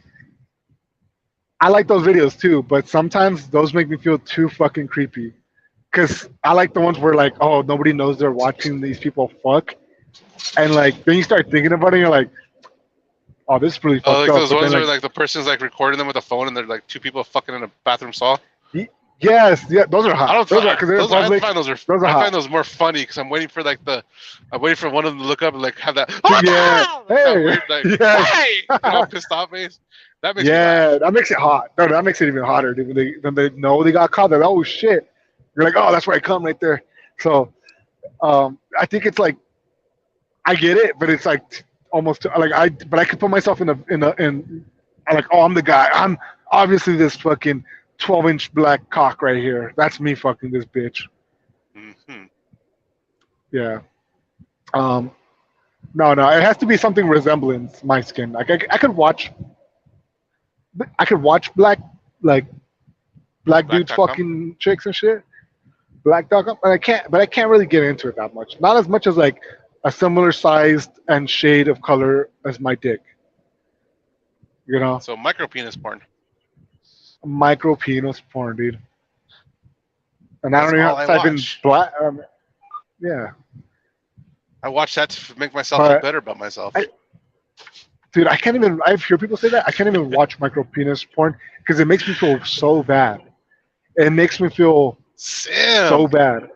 I like those videos too, but sometimes those make me feel too fucking creepy. Cause I like the ones where like, oh, nobody knows they're watching these people fuck, and like then you start thinking about it, and you're like, oh, this is really fucked Oh, like up. those But ones then, where like the person's like recording them with a phone and they're like two people fucking in a bathroom stall. yes, yeah, those are hot. I don't. Those are because they're those, I public. find those are. Those are I hot. find those more funny because I'm waiting for like I'm waiting for one of them to look up and like have that. Yeah. that Hey. weird, like, Yeah. hey, you know, pissed off face. That makes me Yeah, laugh. that makes it hot. No, that makes it even hotter. Dude. When they know they got caught, they're like, oh shit. You're like, oh, that's where I come right there. So, I think it's like, I get it, but it's like almost like but I could put myself in I'm like, oh, I'm the guy. I'm obviously this fucking 12-inch black cock right here. That's me fucking this bitch. Mm-hmm. Yeah. No, it has to be something resemblance my skin. Like I could watch black like black dudes Black.com? fucking chicks and shit. Black.com, but I can't really get into it that much. Not as much as like a similar sized and shade of color as my dick. You know, So micro penis porn. micro penis porn, dude. And I That's don't even all have to I type in watch. black. Yeah, I watch that to make myself But feel better about myself. dude, I can't even. I hear people say that. I can't even watch micro penis porn because it makes me feel so bad. It makes me feel Sam. so bad.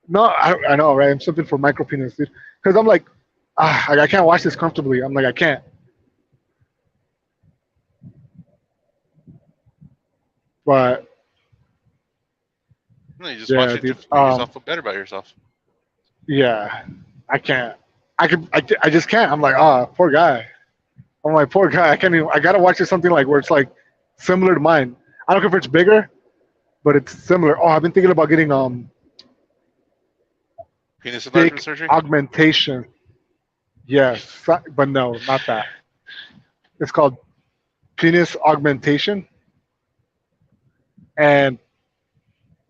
No, I know, right? I'm something for micro penis, dude. Because I'm like, I can't watch this comfortably. I'm like, I can't. But No, you just Yeah, watch it to dude, make yourself feel better about yourself. yeah, I can't. I just can't. I'm like, poor guy. I'm like, poor guy. I can't even. I gotta watch it something like where it's like similar to mine. I don't care if it's bigger, but it's similar. Oh, I've been thinking about getting Penis dick enlargement surgery. augmentation. Yes, but no, not that. It's called penis augmentation, and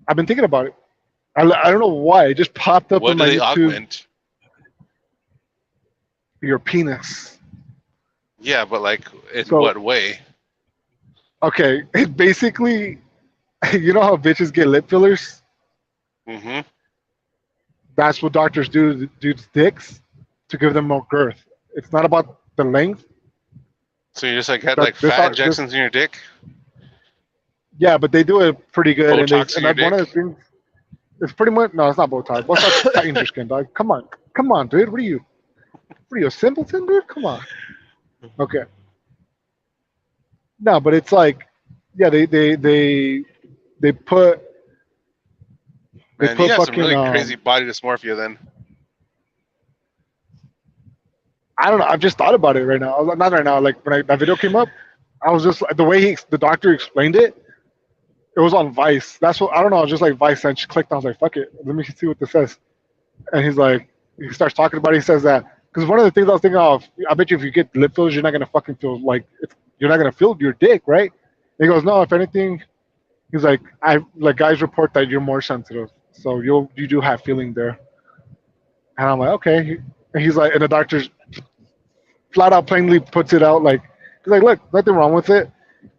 I've been thinking about it. I don't know why. It just popped up What on do my they YouTube. augment? Your penis. Yeah, but like in So- what way? Okay, it basically, you know how bitches get lip fillers? Mm-hmm. That's what doctors do to dudes' dicks to give them more girth. It's not about the length. So you just like had That- like this fat are- injections in your dick? Yeah, but they do it pretty good. Botox in and your one of the things, it's pretty much no, it's not Botox. Botox tightens your skin, dog. Come on, dude. What are you, a simpleton, dude? Come on. Okay. No, but it's like, yeah, they put Man, you got some fucking really crazy body dysmorphia then. I don't know. I've just thought about it right now. Not right now. Like when that video came up, I was just the way the doctor explained it. It was on Vice. That's what I don't know. I was just like Vice, and she clicked. I was like, "Fuck it, let me see what this says." And he's like, he starts talking about it. He says that because one of the things I was thinking of, I bet you if you get lip fillers, you're not gonna fucking feel like you're not gonna feel your dick, right? And he goes, "No, if anything," he's like, guys report that you're more sensitive, so you do have feeling there." And I'm like, okay. And he's like, and the doctor's flat out plainly puts it out like, he's like, look, nothing wrong with it.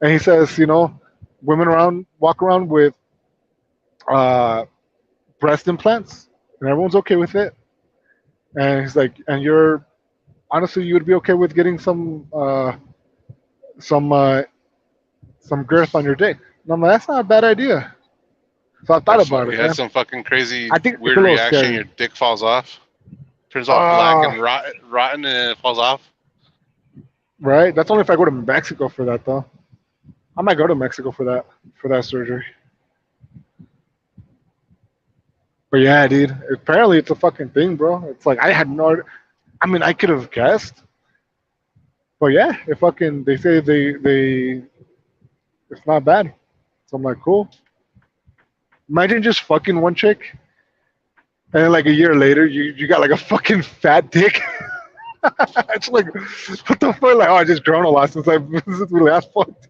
And he says, women walk around with breast implants, and everyone's okay with it. And he's like, and you're honestly, you would be okay with getting some some girth on your dick. And I'm like, that's not a bad idea. So I thought That's about funny. it, You had man. some fucking crazy I think it's weird a little reaction. scary. Your dick falls off, turns all black Ah, and rotten, and then it falls off. right. That's only if I go to Mexico for that, though. I might go to Mexico for that surgery. But yeah, dude. Apparently, it's a fucking thing, bro. It's like I had no. I mean, I could have guessed, but yeah, it fucking. They say they. It's not bad. So I'm like, cool. Imagine just fucking one chick, and then like a year later, you got like a fucking fat dick. It's like, what the fuck? Like, oh, I just grown a lot since since we last fucked.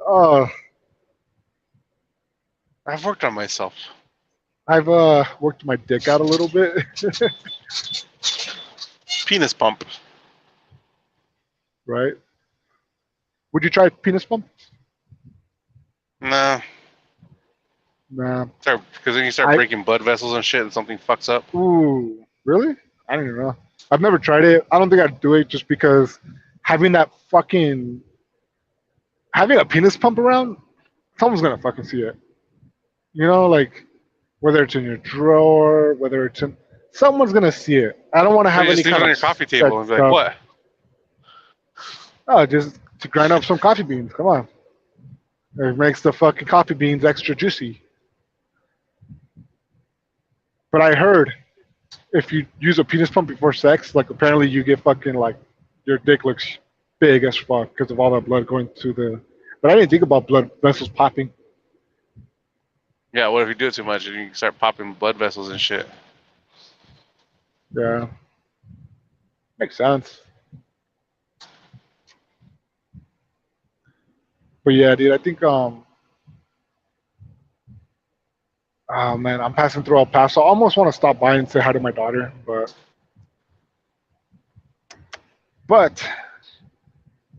Oh, I've worked on myself. I've worked my dick out a little bit. Penis pump. Right? Would you try penis pump? Nah, Nah. because then you start I breaking blood vessels and shit, and something fucks up. ooh, really? I don't even know. I've never tried it. I don't think I'd do it just because having that fucking having a penis pump around, someone's gonna fucking see it. You know, like whether it's in your drawer, whether it's in someone's gonna see it. I don't want to So have you any just leave it kind on of your coffee sex table and be like, stuff. "What? Oh, just to grind up some coffee beans. Come on. It makes the fucking coffee beans extra juicy. But I heard if you use a penis pump before sex, like apparently you get fucking like your dick looks big as fuck because of all that blood going to the. But I didn't think about blood vessels popping. Yeah, what if you do it too much and you start popping blood vessels and shit?" Yeah, makes sense. But yeah, dude, I think oh man, I'm passing through El Paso. I almost want to stop by and say hi to my daughter, but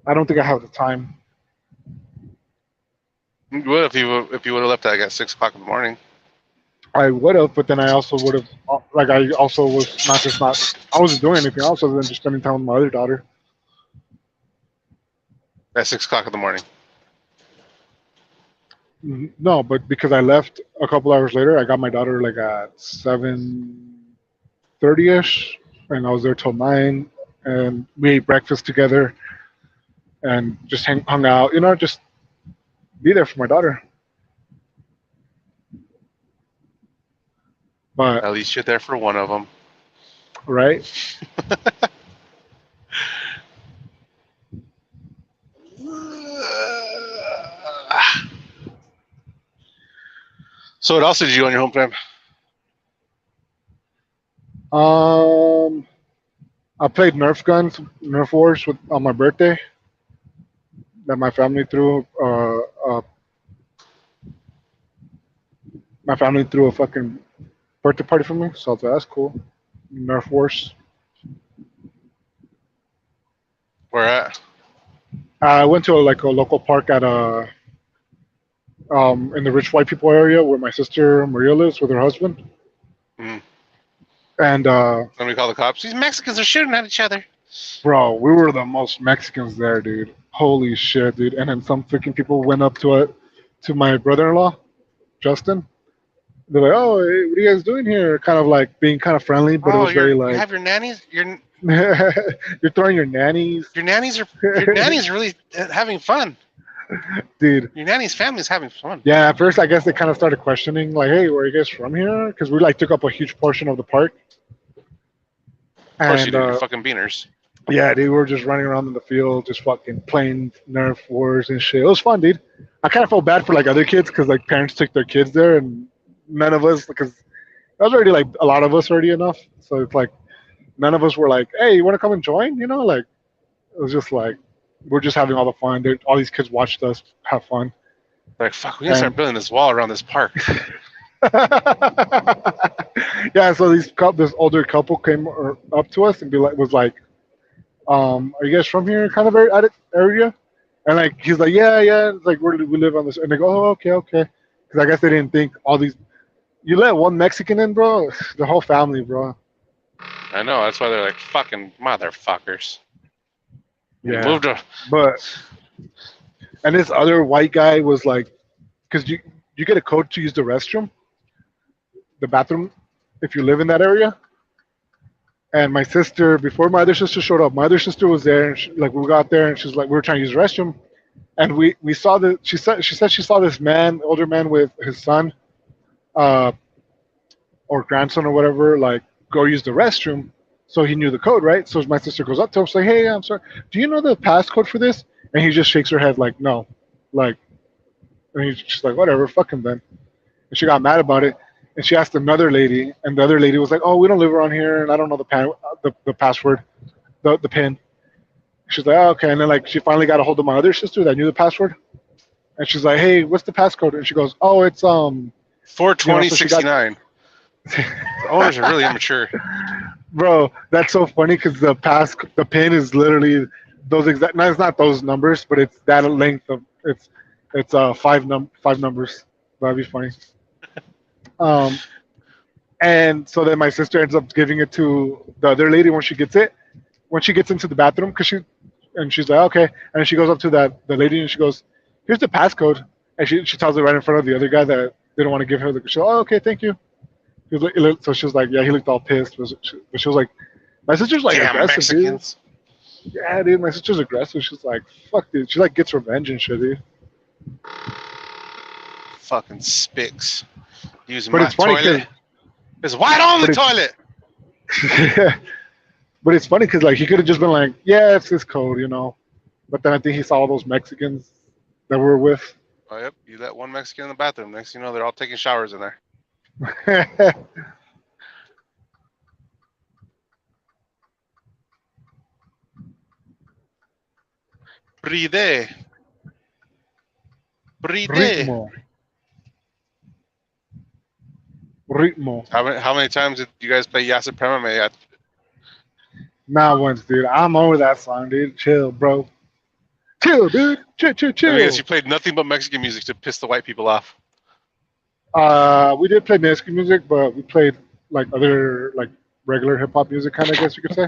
I don't think I have the time. What if you would have left at like at 6 o'clock in the morning? I would have, but then I also would have, like, I also was not just not, I wasn't doing anything else other than just spending time with my other daughter. At 6 o'clock in the morning. No, but because I left a couple hours later, I got my daughter like at 7:30 ish, and I was there till 9, and we ate breakfast together and just hung out, you know, just be there for my daughter. But, At least you're there for one of them. right? So what else did you do on your home time? Um, I played Nerf Wars on my birthday that my family threw. My family threw a fucking birthday party for me, so I was like, that's cool. Nerf Wars. Where at? I went to like a local park at in the rich white people area where my sister Maria lives with her husband, Mhm. and Somebody call the cops. These Mexicans are shooting at each other. bro, we were the most Mexicans there, dude. Holy shit, dude! And then some freaking people went up to my brother-in-law, Justin. They're like, "Oh, hey, what are you guys doing here?" Kind of like being kind of friendly, but it Oh, was very you like, have your nannies. "You're throwing your nannies, Your nannies are really having fun. dude." Your nanny's family's having fun. Yeah, at first I guess they kind of started questioning, like, "Hey, where are you guys from here?" Because we like took up a huge portion of the park, Of course you and do. You're fucking beaners. yeah, dude, we were just running around in the field, just fucking playing Nerf wars and shit. It was fun, dude. I kind of felt bad for like other kids because like parents took their kids there, and none of us, because that was already like a lot of us already enough. So it's like none of us were like, "Hey, you want to come and join?" You know, like it was just like we're just having all the fun. Dude, all these kids watched us have fun. Like, fuck, we gotta start building this wall around this park. Yeah, so this older couple came up to us and was like, "Are you guys from here?" Kind of area, and like he's like, "Yeah." It's like where do we live on this? And they go, "Oh, okay." Because I guess they didn't think all these. You let one Mexican in, bro. The whole family, bro. I know. That's why they're like fucking motherfuckers. You Yeah, moved to. but And this other white guy was like, because you get a code to use the restroom, the bathroom, if you live in that area. And my sister, before my other sister showed up, my other sister was there, and like we got there, and she's like, we were trying to use the restroom, and we saw the she said she saw this man, older man with his son, uh, or grandson or whatever, like go use the restroom. So he knew the code, right? So my sister goes up to him, she's like, "Hey, I'm sorry, do you know the passcode for this?" And he just shakes her head like, "No," like, and he's just like, "Whatever, fuck him then." And she got mad about it, and she asked another lady, and the other lady was like, "Oh, we don't live around here, and I don't know the password, the pin." She's like, "Oh, okay," and then like she finally got a hold of my other sister that knew the password, and she's like, "Hey, what's the passcode?" And she goes, "Oh, it's so she got 42069. The owners are really immature. bro, that's so funny because the pin is literally those exact. No, it's not those numbers, but it's that length of it's five numbers. That'd be funny. Um, and so then my sister ends up giving it to the other lady when she gets it. When she gets into the bathroom, and she's like, okay, and she goes up to the lady and she goes, here's the passcode, and she tells it right in front of the other guy that they don't want to give her the. She's like, oh, okay, thank you. So she was like, yeah, he looked all pissed, but she was like, my sister's like Damn aggressive, dude. Mexicans. Yeah, dude, my sister's aggressive. She's like, fuck, dude. She like gets revenge and shit, dude. Fucking spicks. Using But my it's funny toilet. It's white on the but toilet. it's but it's funny because like he could have just been like, yeah, it's his code, you know. But then I think he saw all those Mexicans that we were with. Oh, yep. You let one Mexican in the bathroom. Next thing you know, they're all taking showers in there. Bride. Bride. Ritmo, ritmo. How many times did you guys play Ya Suprema at? Not once, dude. I'm over that song, dude. Chill, bro. Chill, dude. Chill, chill, I guess chill. you played nothing but Mexican music to piss the white people off. We did play Mexican music, but we played like other like regular hip hop music, kind of. I guess you could say.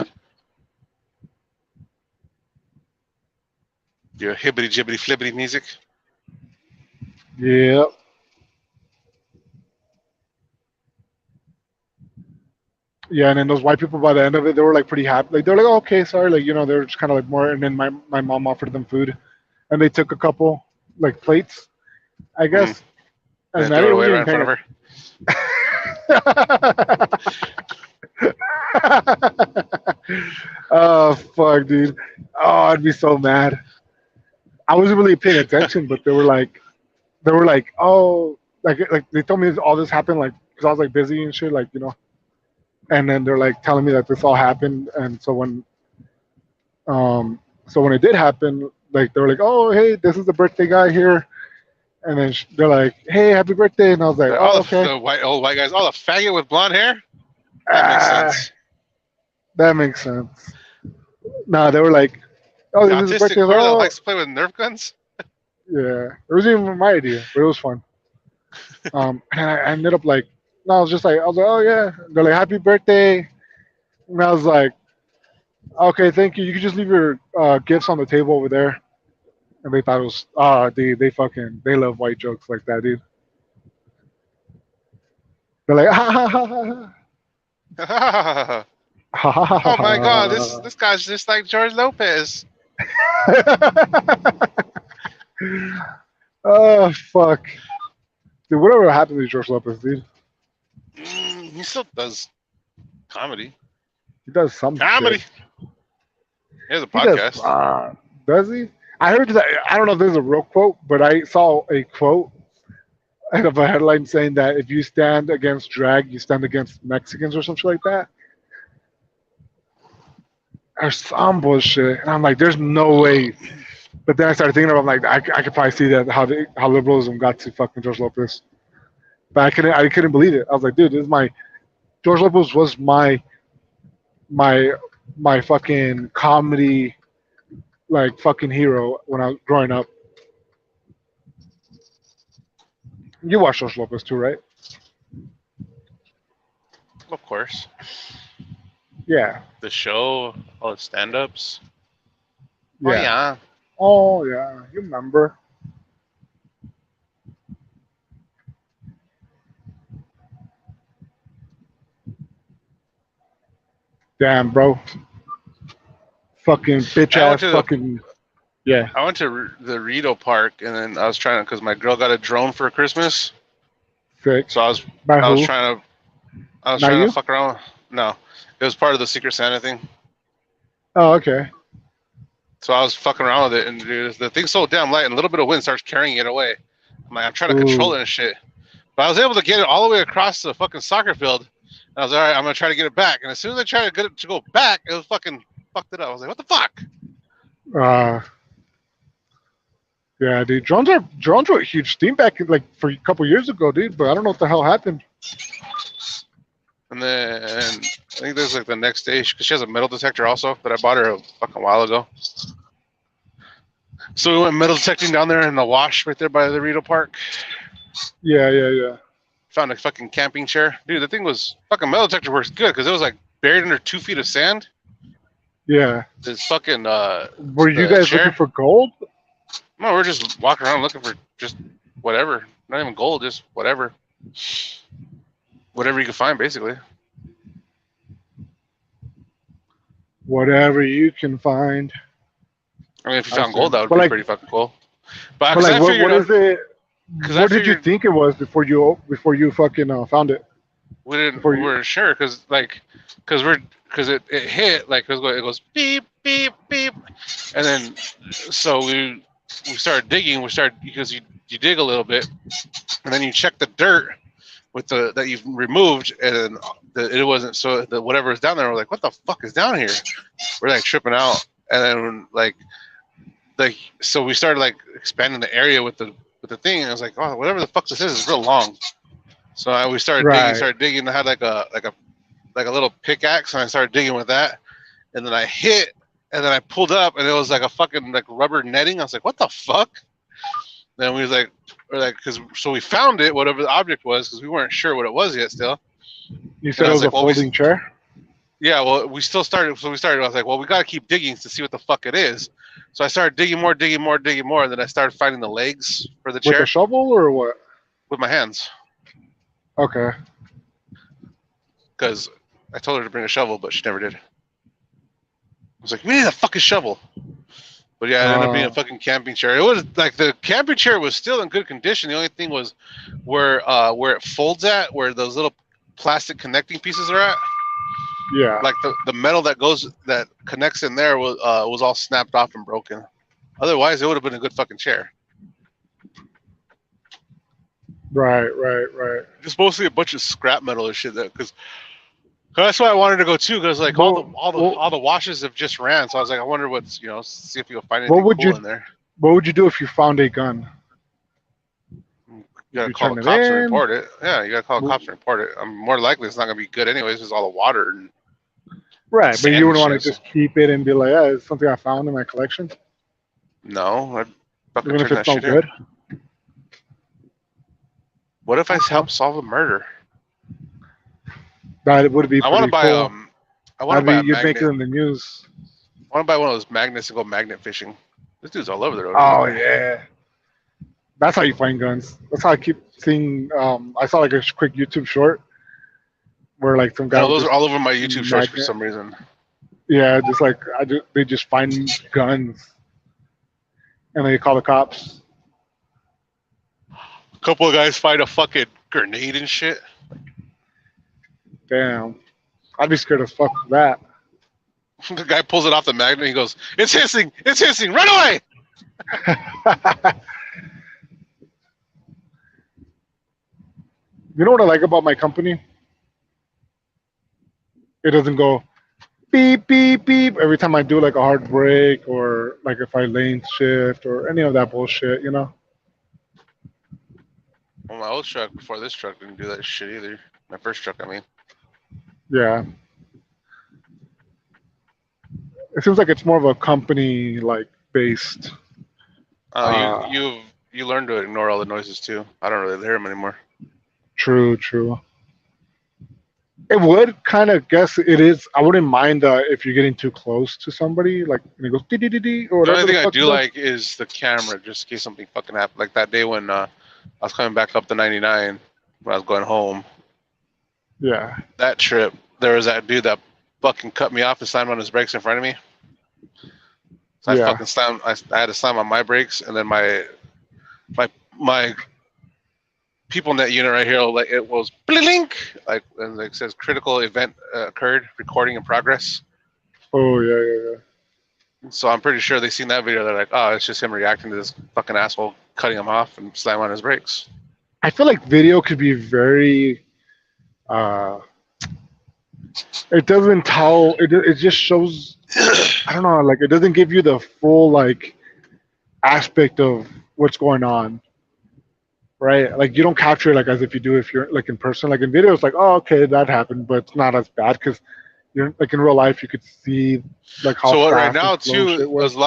Your hibbity jibbity flibbity music. Yeah. Yeah, and then those white people by the end of it, they were like pretty happy. Like they're like, oh, okay, sorry, like you know, they're just kind of like more. And then my mom offered them food, and they took a couple like plates, I guess. Then And I throw it didn't away even right in front of her. Oh fuck, dude! Oh, I'd be so mad. I wasn't really paying attention, but they were like, oh, like they told me all this happened, like because I was like busy and shit, like you know. And then they're like telling me that this all happened, and so when it did happen, like they were like, oh, hey, this is the birthday guy here, and then they're like, hey, happy birthday, and I was like, All oh, okay, the old white guys. Oh, the faggot with blonde hair. That makes ah, sense. that makes sense. No, they were like, oh, The this is his birthday. autistic I was whore like, that oh, likes to play with Nerf guns. yeah, it wasn't even my idea, but it was fun. And I ended up like, no, I was like, oh yeah. They're like, happy birthday, and I was like, okay, thank you. You can just leave your gifts on the table over there. And they thought it was, they love white jokes like that, dude. They're like, ha ha ha ha Oh ha ha ha ha my God, ha. this guy's just like George Lopez. Oh fuck, dude. Whatever happened to George Lopez, dude? He still does comedy. He does some Comedy. shit. He has a He does. podcast. Does he? I heard that. I don't know if this is a real quote, but I saw a quote of a headline saying that if you stand against drag, you stand against Mexicans or something like that. Or some bullshit. And I'm like, there's no way. But then I started thinking about, I'm like, I could probably see that how liberalism got to fucking George Lopez. But I couldn't believe it. I was like, dude, this is my George Lopez was my my fucking comedy like fucking hero when I was growing up. You watch George Lopez too, right? Of course. Yeah. The show, all the stand-ups. Yeah. Oh yeah. Oh yeah. You remember? Damn, bro. Fucking bitch I went ass to fucking. Yeah. the Rito Park, and then I was trying to, because my girl got a drone for Christmas, Sick. so By I was who? trying to Not you? fuck around. No, it was part of the Secret Santa thing. Oh, okay. So I was fucking around with it, and dude, the thing's so damn light, and a little bit of wind starts carrying it away. I'm trying to control Ooh. it and shit, but I was able to get it all the way across the fucking soccer field. And I was all right. I'm gonna try to get it back, and as soon as I tried to get it to go back, it was fucking fucked it up. I was like, what the fuck? Yeah, dude. Drones were a huge thing back like for a couple years ago, dude. But I don't know what the hell happened. And then I think there's like the next day, because she has a metal detector also that I bought her a fucking while ago. So we went metal detecting down there in the wash right there by the Rito Park. Yeah. Found a fucking camping chair. Dude, the thing was fucking metal detector works good because it was like buried under 2 feet of sand. Yeah. This fucking Were you the guys chair. looking for gold? No, we're just walking around looking for just whatever. Not even gold, just whatever. Whatever you can find, basically. Whatever you can find. I mean, if you I found see. gold, that would But be like- pretty fucking cool. But But because like, I what figured is it? because I What did you figured think it was before you fucking found it? we didn't before we you- weren't sure because it hit like it goes beep beep beep, and then so we started digging. We started because you dig a little bit, and then you check the dirt with the that you've removed, and it wasn't so the whatever is down there. We're like, what the fuck is down here? We're like tripping out, and then like so we started like expanding the area with the thing, and I was like, oh, whatever the fuck this is real long. So we started Right. digging. I had like a little pickaxe, and I started digging with that. And then I hit, and then I pulled up, and it was like a fucking like rubber netting. I was like, what the fuck? Then we was like, so we found it, whatever the object was, because we weren't sure what it was yet. Still, You said I it was was like, a well, we- folding chair. yeah. Well, we still started. So we started. I was like, well, we got to keep digging to see what the fuck it is. So I started digging more, and then I started finding the legs for the With chair a shovel or what? with my hands. Okay. Because I told her to bring a shovel, but she never did. I was like, we need a fucking shovel. But yeah, it ended up being a fucking camping chair. It was like the camping chair was still in good condition. The only thing was where it folds at, where those little plastic connecting pieces are at. Yeah. Like the metal that connects in there was all snapped off and broken. Otherwise, it would have been a good fucking chair. Right. Just mostly a bunch of scrap metal and shit. Because that's why I wanted to go too. Because like all the washes have just ran. So I was like, I wonder what's see if you can find anything cool in there. What would you do if you found a gun? You gotta You call turn the it cops and in? report it. Yeah, you gotta call the cops and report it. I'm more likely it's not gonna be good anyways. There's all the water and Right, but sand you wouldn't and want to shit, just keep it and be like, yeah, it's something I found in my collection. no, I'd fucking Even if turn it's that no shit in. good. What if I help solve a murder? That would be I pretty want to buy cool. I want to buy a You'd make magnet. it in the news. I want to buy one of those magnets and go magnet fishing. This dude's all over the road. Oh yeah, that's how you find guns. That's how I keep seeing. I saw like a quick YouTube short where like some guy. No, would those are just- all over my YouTube shorts for magnet. some reason. Yeah, just like they just find guns, and they call the cops. A couple of guys find a fucking grenade and shit. Damn, I'd be scared as fuck of that. The guy pulls it off the magnet. He goes, "It's hissing! It's hissing! Run away!" You know what I like about my company? It doesn't go beep beep beep every time I do like a hard break or like if I lane shift or any of that bullshit. You know? Well, my old truck before this truck didn't do that shit either. My first truck, I mean. Yeah. It seems like it's more of a company like based. You learn to ignore all the noises too. I don't really hear them anymore. True. It would kind of guess it is. I wouldn't mind if you're getting too close to somebody, like and it goes dee dee dee dee or The whatever. only thing I fuck do it does. like is the camera, just in case something fucking happened. Like that day when I was coming back up the 99 when I was going home. Yeah. That trip, there was that dude that fucking cut me off and slammed on his brakes in front of me. So I Yeah. fucking slammed. I had to slam on my brakes, and then my people net unit right here, like it was blink, like and it says critical event occurred, recording in progress. Oh yeah. So I'm pretty sure they seen that video. They're like, oh, it's just him reacting to this fucking asshole cutting him off and slam on his brakes. I feel like video could be very. It doesn't tell. It just shows. I don't know. Like it doesn't give you the full like aspect of what's going on. Right? Like you don't capture it like as if you do if you're like in person. Like in video, it's like, oh, okay, that happened, but it's not as bad because you're like in real life, you could see like how. So fast right now and slow too, shit was. there's a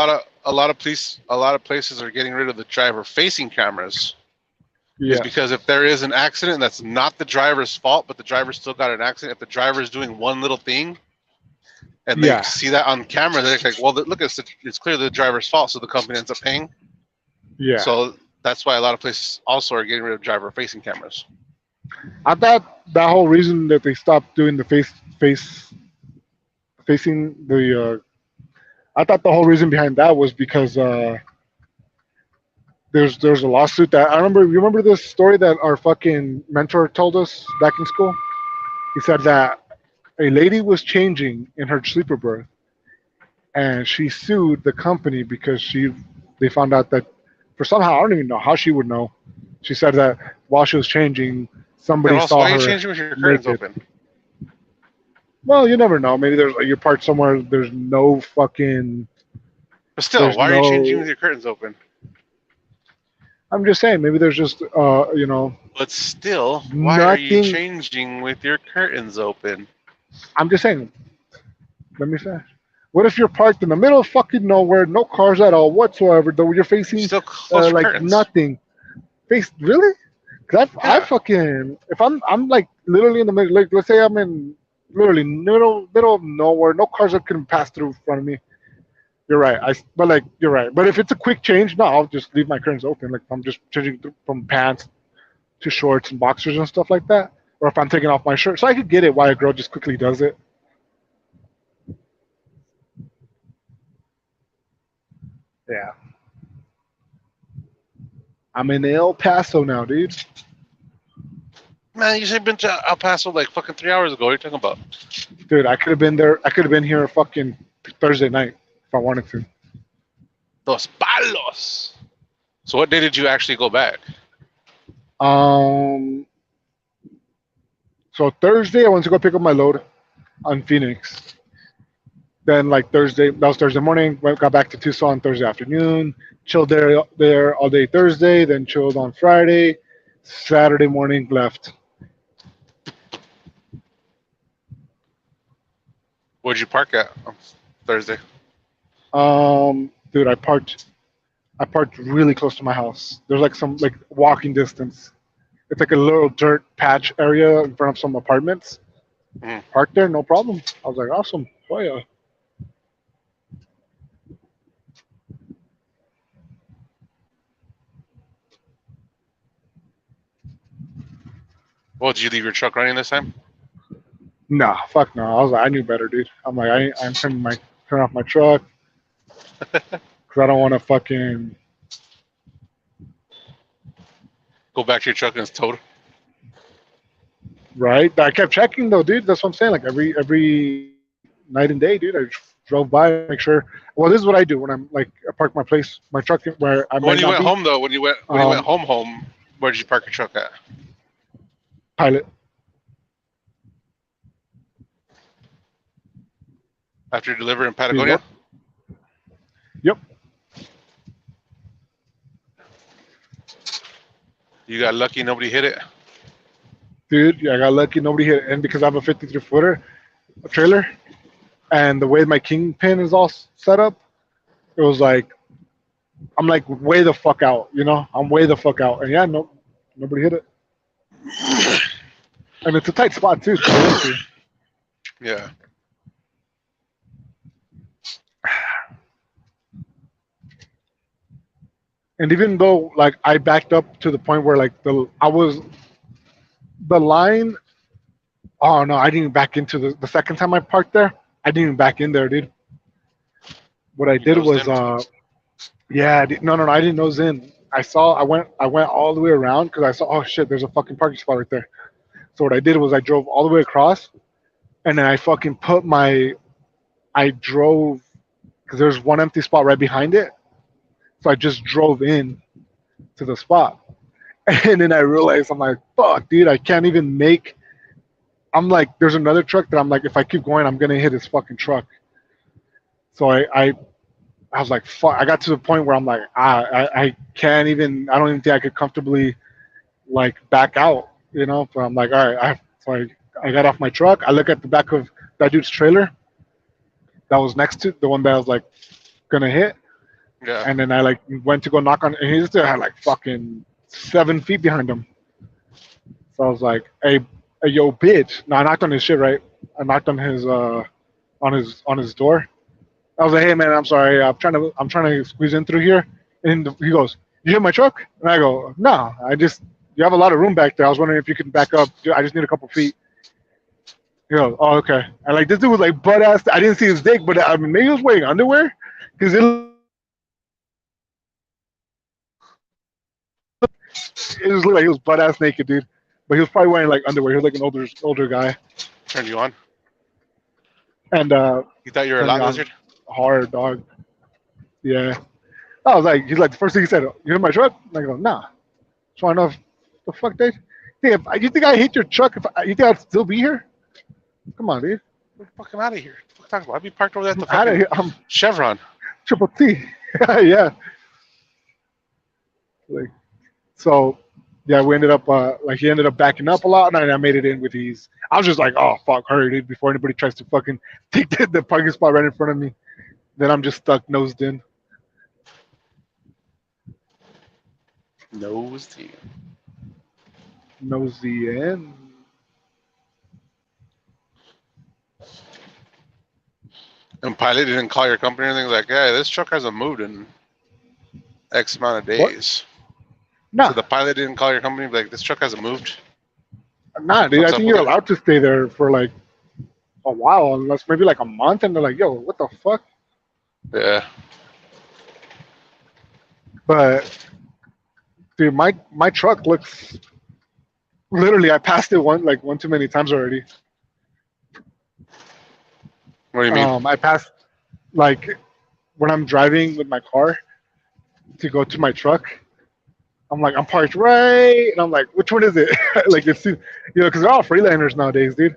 lot of places are getting rid of the driver facing cameras. Is Yeah, because if there is an accident that's not the driver's fault, but the driver still got an accident, if the driver is doing one little thing and they Yeah. see that on camera, they're like, well, look, it's clearly the driver's fault, so the company ends up paying. yeah. So that's why a lot of places also are getting rid of driver facing cameras. I thought that whole reason that they stopped doing the facing the. I thought the whole reason behind that was because there's a lawsuit that I remember. You remember this story that our fucking mentor told us back in school? He said that a lady was changing in her sleeper berth, and she sued the company because they found out that for somehow I don't even know how she would know. She said that while she was changing, somebody And also, saw why are you her changing with your curtains naked. open? Well, you never know. Maybe there's you're parked somewhere. There's no fucking. But still, There's why are you changing no. with your curtains open? I'm just saying. Maybe there's just But still, why are you nothing. changing with your curtains open? I'm just saying. Let me finish. What if you're parked in the middle of fucking nowhere, no cars at all whatsoever, though you're You facing still close your like curtains. nothing? Face really? Cause I Yeah. fucking if I'm like literally in the middle, like let's say I'm in literally middle of nowhere, no cars that can pass through in front of me. You're right. But like you're right. But if it's a quick change, no, I'll just leave my curtains open. Like if I'm just changing from pants to shorts and boxers and stuff like that, or if I'm taking off my shirt, so I could get it why a girl just quickly does it. Yeah. I'm in El Paso now, dude. Man, you should have been to El Paso like fucking 3 hours ago. What are you talking about? Dude, I could have been there. I could have been here fucking Thursday night if I wanted to. Dos palos. So what day did you actually go back? Um, so Thursday I went to go pick up my load on Phoenix. Then like Thursday, that was Thursday morning. Got back to Tucson Thursday afternoon. Chilled there all day Thursday. Then chilled on Friday. Saturday morning left. Where'd you park at on Thursday? Dude, I parked really close to my house. There's like some like walking distance. It's like a little dirt patch area in front of some apartments. Mhm. Parked there, no problem. I was like, awesome. Oh yeah. Well, did you leave your truck running this time? Nah, fuck no. I was like, I knew better, dude. I'm like, I'm turn off my truck because I don't want to fucking Go back to your truck and it's towed. right. I kept checking though, dude. That's what I'm saying. Like every night and day, dude. I just drove by, make sure. Well, this is what I do when I'm like I park my truck where I When might you not went be. home though, when you went home, where did you park your truck at? Pilot. After you delivered in Patagonia? Yep. You got lucky, nobody hit it. Dude, yeah, I got lucky. Nobody hit it. And because I have a 53-footer a trailer, and the way my kingpin is all set up, it was like, I'm like way the fuck out, you know? I'm way the fuck out. And yeah, nobody hit it. And it's a tight spot too. To get into. Yeah. And even though like I backed up to the point where like the line. Oh no, I didn't back into the second time I parked there. I didn't even back in there, dude. What I You did nosed was, in? yeah, no, I didn't nose in. I went all the way around because I saw, oh shit, there's a fucking parking spot right there. So what I did was I drove all the way across, and then I fucking I drove because there's one empty spot right behind it. So I just drove in to the spot, and then I realized I'm like, fuck, dude, I can't even make. I'm like, there's another truck that I'm like, if I keep going, I'm gonna hit his fucking truck. So I was like, fuck. I got to the point where I'm like, I can't even. I don't even think I could comfortably like back out, you know. But I'm like, all right. I got off my truck. I look at the back of that dude's trailer that was next to the one that I was like gonna hit, Yeah. and then I like went to go knock on, and he still had like fucking 7 feet behind him. So I was like, hey, yo, bitch. No, I knocked on his shit, right? I knocked on his door. I was like, hey man, I'm sorry. I'm trying to squeeze in through here. And he goes, you hit my truck? And I go, no, you have a lot of room back there. I was wondering if you could back up. I just need a couple feet. He goes, oh, okay. And like this dude was like butt ass. I didn't see his dick, but I mean, maybe he was wearing underwear because it just looked like he was butt ass naked, dude. But he was probably wearing like underwear. He was like an older guy. Turned you on? And You thought you were a turned me lot on lizard? hard, dog. Yeah. I was like, he's like, the first thing he said, you hit my truck? And I go, nah. Just want to know if the fuck, dude. You think I hit your truck? You think I'd still be here? Come on, dude. Get the fuck out of here. What the fuck? I'd be parked over there at the I'm out of fucking here. I'm Chevron. triple T. Yeah. Like, so, yeah, we ended up like he ended up backing up a lot, and I made it in with ease. I was just like, oh fuck, hurry, dude, before anybody tries to fucking take the parking spot right in front of me. Then I'm just stuck nosed in. Nosed. Nosy in. And pilot didn't call your company or anything like, yeah, this truck hasn't moved in X amount of What? days. Nah, So the pilot didn't call your company like, this truck hasn't moved. nah, dude. I What's up think with you're it? allowed to stay there for like a while, unless maybe like a month, and they're like, yo, what the fuck? Yeah. But dude, my truck looks literally. I passed it one too many times already. What do you mean? I passed like when I'm driving with my car to go to my truck. I'm like, I'm parked right, and I'm like, which one is it? Like it's because they're all Freelanders nowadays, dude.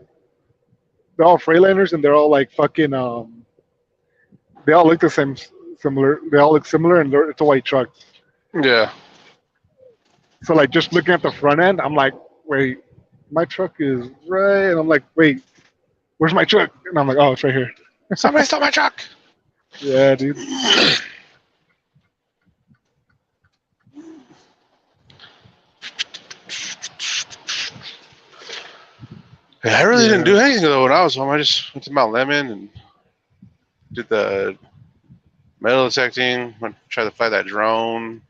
They're all Freightlenders, and they're all like fucking. They all look the same, similar. They all look similar, and it's a white truck. Yeah. So like, just looking at the front end, I'm like, wait, my truck is right, and I'm like, wait, where's my truck? And I'm like, oh, it's right here. Somebody stole my truck. Yeah, dude. Yeah, I really didn't Yeah. do anything though when I was home. I just went to Mount Lemon and did the metal detecting. Went try to fly that drone.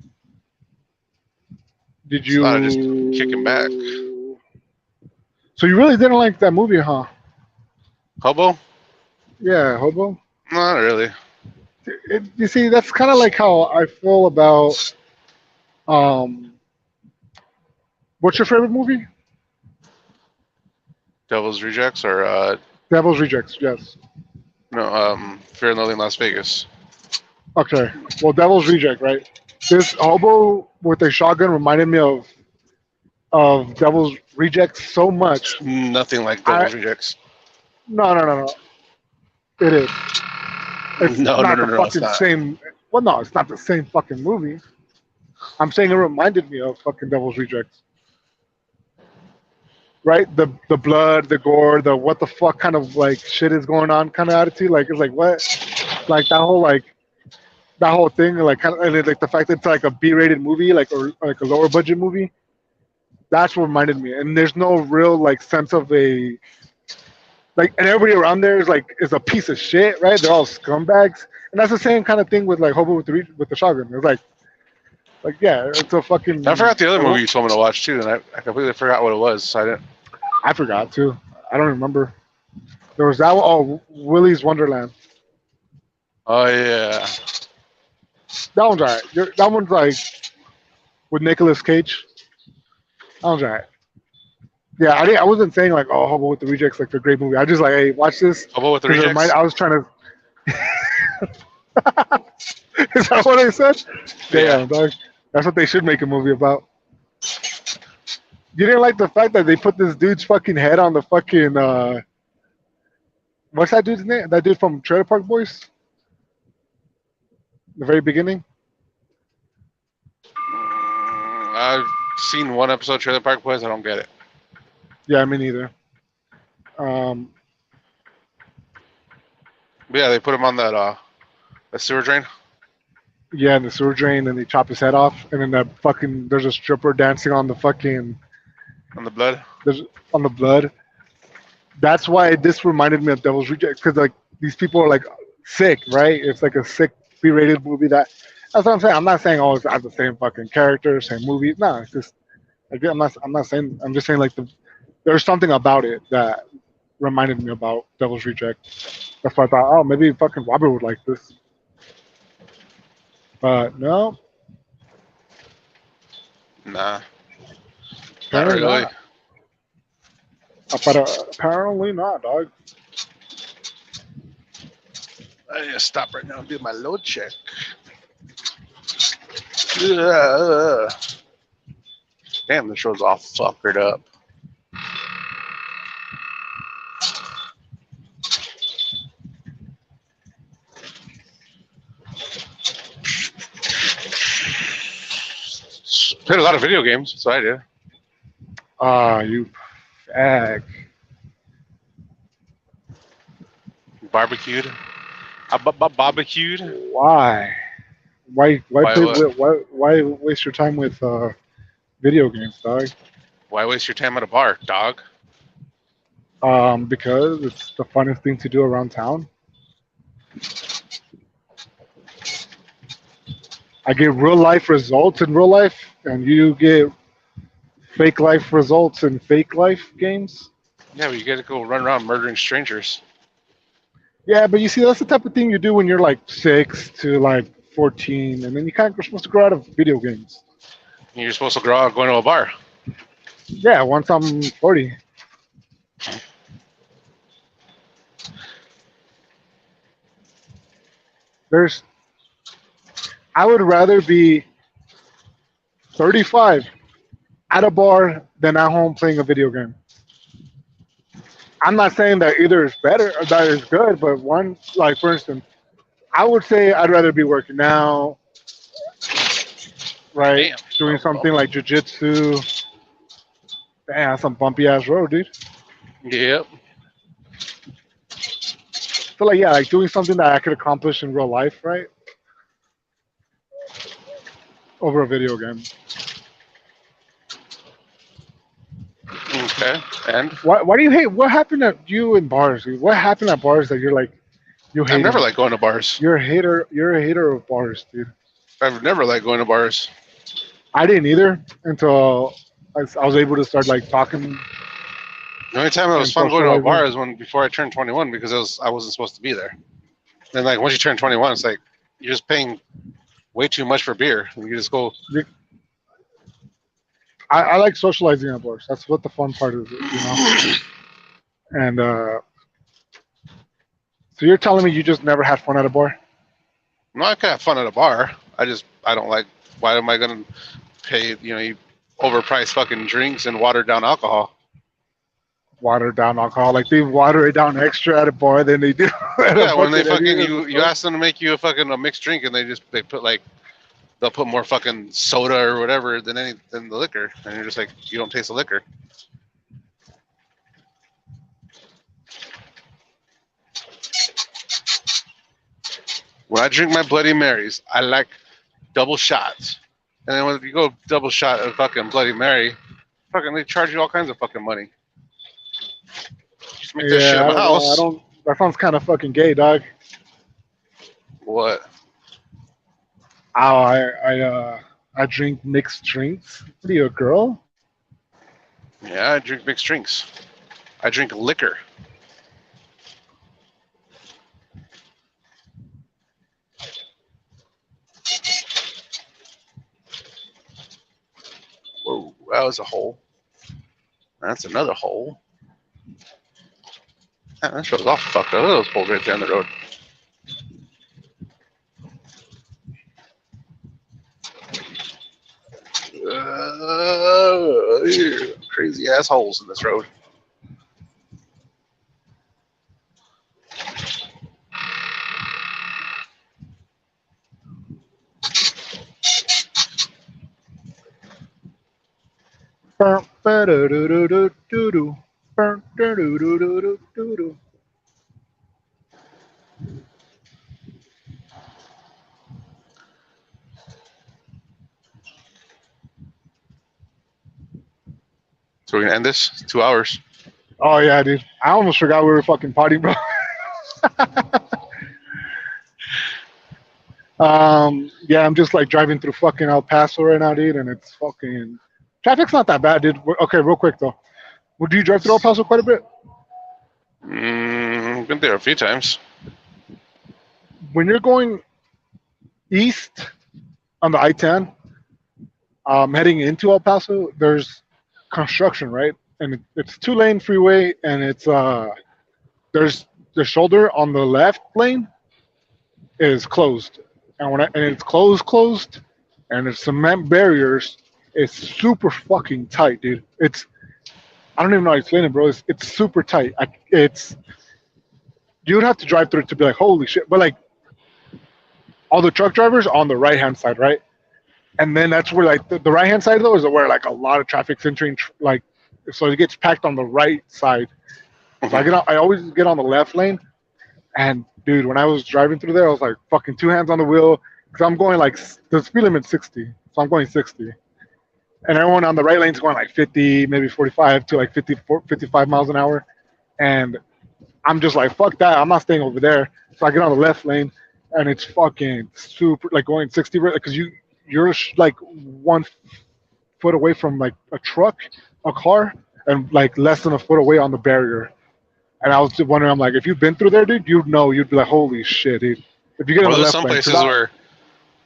Did It's a lot of just you? kicking back. So you really didn't like that movie, huh? Hobo? Yeah, Hobo. Not really. You see, that's kind of like how I feel about. Um, what's your favorite movie? Devil's Rejects or Devil's Rejects. Yes. no, Fear and Loathing in Las Vegas. Okay. Well, Devil's Reject, right? This hobo with a shotgun reminded me of Devil's Rejects so much. Nothing like Devil's Rejects. No. It is. It's No, not the it's fucking not. same. Well, no, it's not the same fucking movie. I'm saying it reminded me of fucking Devil's Rejects. Right? The blood, the gore, the what the fuck kind of like shit is going on kind of attitude. Like it's like what? Like that whole thing, like kind of like the fact that it's like a B-rated movie, like or like a lower budget movie. That's what reminded me. And there's no real like sense of a like, and everybody around there is a piece of shit, right? They're all scumbags, and that's the same kind of thing with like Hobo with the shotgun. It's like yeah, it's a fucking. I forgot the other movie you told me to watch too, and I completely forgot what it was. So I didn't. I forgot too. I don't remember. There was that one. Oh, Willy's Wonderland. Oh yeah. That one's alright. That one's like with Nicolas Cage. That one's alright. Yeah, I wasn't saying like, oh, Hobo with the Rejects like a great movie. I just like, hey, watch this Hobo with the because Rejects. I was trying to. Is that what I said? Yeah. Damn, dog. That's what they should make a movie about. You didn't like the fact that they put this dude's fucking head on the fucking what's that dude's name? That dude from Trailer Park Boys? The very beginning? I've seen one episode of Trailer Park Boys. I don't get it. Yeah, me neither. Um But yeah, they put him on that sewer drain. yeah, in the sewer drain and they chop his head off and then that fucking there's a stripper dancing on the fucking On the blood. there's on the blood. That's why this reminded me of Devil's Rejects because like these people are like sick, right? It's like a sick B-rated movie. That's what I'm saying. I'm not saying oh it's the same fucking character, same movie. No, it's just like, I'm not saying. I'm just saying like there's something about it that reminded me about Devil's Reject. That's why I thought oh maybe fucking Robert would like this, but no, Nah. Not apparently really. not. But apparently not, dog. I need to stop right now and do my load check. Ugh. Damn, this road's all fuckered up. Played a lot of video games, so I did. Ah, you fag. Barbecued. Barbecued. Why? Why Why play what? why waste your time with video games, dog? Why waste your time at a bar, dog? Because it's the funnest thing to do around town. I get real life results in real life, and you get fake life results in fake life games. Yeah, but you gotta go run around murdering strangers. Yeah, but you see, that's the type of thing you do when you're like 6 to like 14, and then you kind of are supposed to grow out of video games. You're supposed to grow up going to a bar. Yeah, once I'm 40. There's, I would rather be 35 at a bar than at home playing a video game. I'm not saying that either is better or that is good, but one, like for instance, I would say I'd rather be working now, right? Damn. Doing something like jujitsu. Damn, that's some bumpy ass road, dude. Yep. So like, yeah, like doing something that I could accomplish in real life, right? Over a video game. Okay. And Why do you hate? What happened at you in bars? Dude? What happened at bars that you're like, you hate? I've never them? liked going to bars. You're a hater. You're a hater of bars, dude. I've never liked going to bars. I didn't either until I was able to start like talking. The only time it was And fun going to a bar socializing. is when before I turned 21 because I wasn't supposed to be there. And like once you turn 21, it's like you're just paying way too much for beer. You just go. I like socializing at bars. That's what the fun part is, you know. And so you're telling me you just never had fun at a bar? No, I could have fun at a bar. I don't like. Why am I gonna pay? You overpriced fucking drinks and watered down alcohol. Watered down alcohol, like they water it down extra at a bar than they do. At Yeah, a when they fucking fucking you ask them to make you a mixed drink and they put like they'll put more fucking soda or whatever than the liquor, and you're just like you don't taste the liquor. When I drink my Bloody Marys, I like double shots, and then when you go double shot of fucking Bloody Mary, fucking they charge you all kinds of fucking money. Just make that shit Yeah, in I my don't know. house. I don't. That sounds kind of fucking gay, dog. What? Oh, I drink mixed drinks. What are you, a girl? Yeah, I drink mixed drinks. I drink liquor. that was a hole. That's another hole. Man, this road's all fucked up. Look at those holes right there on the road. Crazy ass holes in this road. So we're gonna end this 2 hours. Oh yeah, dude. I almost forgot we were fucking partying, bro. Yeah, I'm just like driving through fucking El Paso right now, dude, and it's fucking traffic's not that bad, dude. Okay, real quick though. Would you drive through El Paso quite a bit? Been there a few times. When you're going east on the I-10, heading into El Paso, there's construction, right? And it's 2-lane freeway, and it's there's the shoulder on the left lane is closed, and and it's closed, and it's cement barriers. It's super fucking tight, dude. I don't even know how to explain it, bro. It's super tight. You would have to drive through it to be like, holy shit. But like, all the truck drivers are on the right hand side, right? And then that's where like the right hand side though is where like a lot of traffic's entering, like, so it gets packed on the right side. So I always get on the left lane, and dude, when I was driving through there, I was like fucking 2 hands on the wheel because I'm going like the speed limit's 60, so I'm going 60, and everyone on the right lane's going like 50, maybe 45 to like 54, 55 miles an hour, and I'm just like fuck that, I'm not staying over there. So I get on the left lane, and it's fucking super like going 60 because you're like 1 foot away from like a car, and like less than a foot away on the barrier. And I was just wondering, I'm like, if you've been through there, dude, you'd be like, holy shit, dude. If you get on the left some lane, places where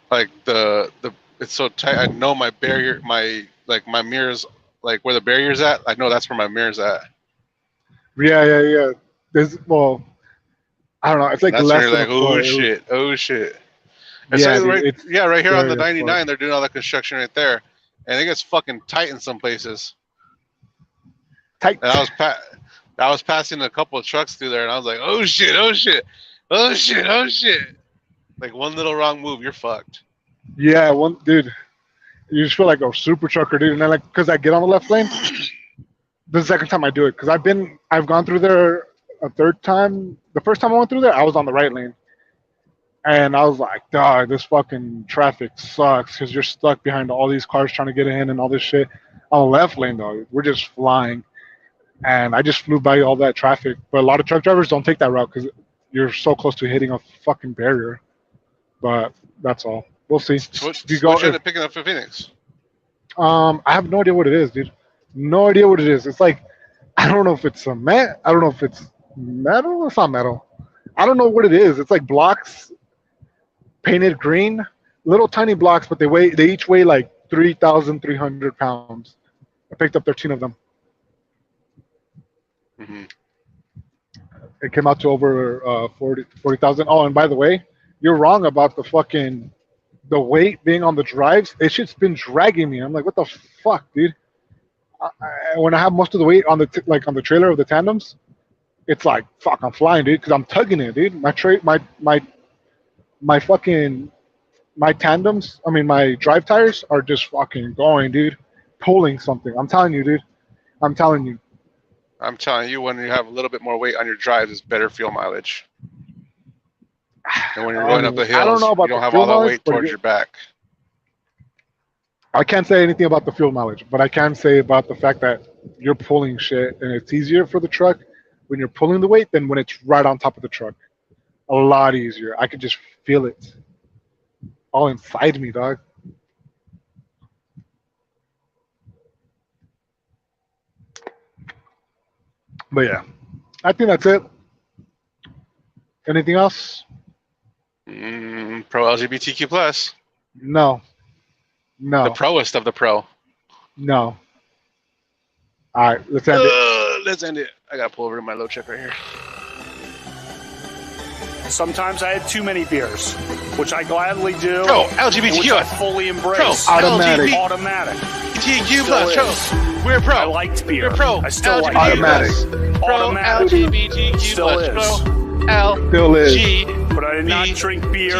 like the it's so tight, I know my barrier, my mirrors, like where the barrier's at, I know that's where my mirror's at. Yeah. I don't know. It's like That's less when than you're like, oh shit. And Yeah, so dude, right here on the scary as 99, fuck. they're doing all that construction right there, and it gets fucking tight in some places. Tight. And I was passing a couple of trucks through there, and I was like, oh shit. Like one little wrong move, you're fucked. Yeah, dude. You just feel like a super trucker, dude. And then like, cause I get on the left lane. The second time I do it, cause I've gone through there a third time. The first time I went through there, I was on the right lane. And I was like, dog, this fucking traffic sucks because you're stuck behind all these cars trying to get in and all this shit. On the left lane, though, we're just flying. And I just flew by all that traffic. But a lot of truck drivers don't take that route because you're so close to hitting a fucking barrier. But that's all. We'll see. So what You you end up picking up for Phoenix? I have no idea what it is, dude. No idea what it is. It's like, I don't know if it's cement. I don't know if it's metal. It's not metal. I don't know what it is. It's like blocks painted green, little tiny blocks, but they each weigh like 3,300 pounds. I picked up 13 of them. Mm-hmm. It came out to over 40,000. Oh, and by the way, you're wrong about the weight being on the drives. It shit's been dragging me. I'm like, what the fuck, dude? When I have most of the weight on on the trailer of the tandems, it's like fuck, I'm flying, dude, because I'm tugging it, dude. My tandems, I mean my drive tires are just fucking going, dude, pulling something. I'm telling you, dude. I'm telling you. I'm telling you, when you have a little bit more weight on your drives, it's better fuel mileage. And when you're going up the hills, I don't know about you don't the have fuel all that mileage, weight but towards your back. I can't say anything about the fuel mileage, but I can say about the fact that you're pulling shit, and it's easier for the truck when you're pulling the weight than when it's right on top of the truck. A lot easier. I could just feel it all inside me, dog. But yeah, I think that's it. Anything else? Pro LGBTQ plus, No. the No. proest of the pro. No. All right, let's end it. Let's end it. I gotta pull over to my low check right here. Sometimes I had too many beers, which I gladly do. Bro, and which I LGBTQ. fully embrace. Bro, Automatic. LGBT. Automatic. LGBTQ plus. Still Bro, is. we're pro. I liked beer. We're pro. I still like Automatic. beer. Pro Automatic. LGBTQ Still plus. is. Pro L Still is. G. But I did not B, drink beer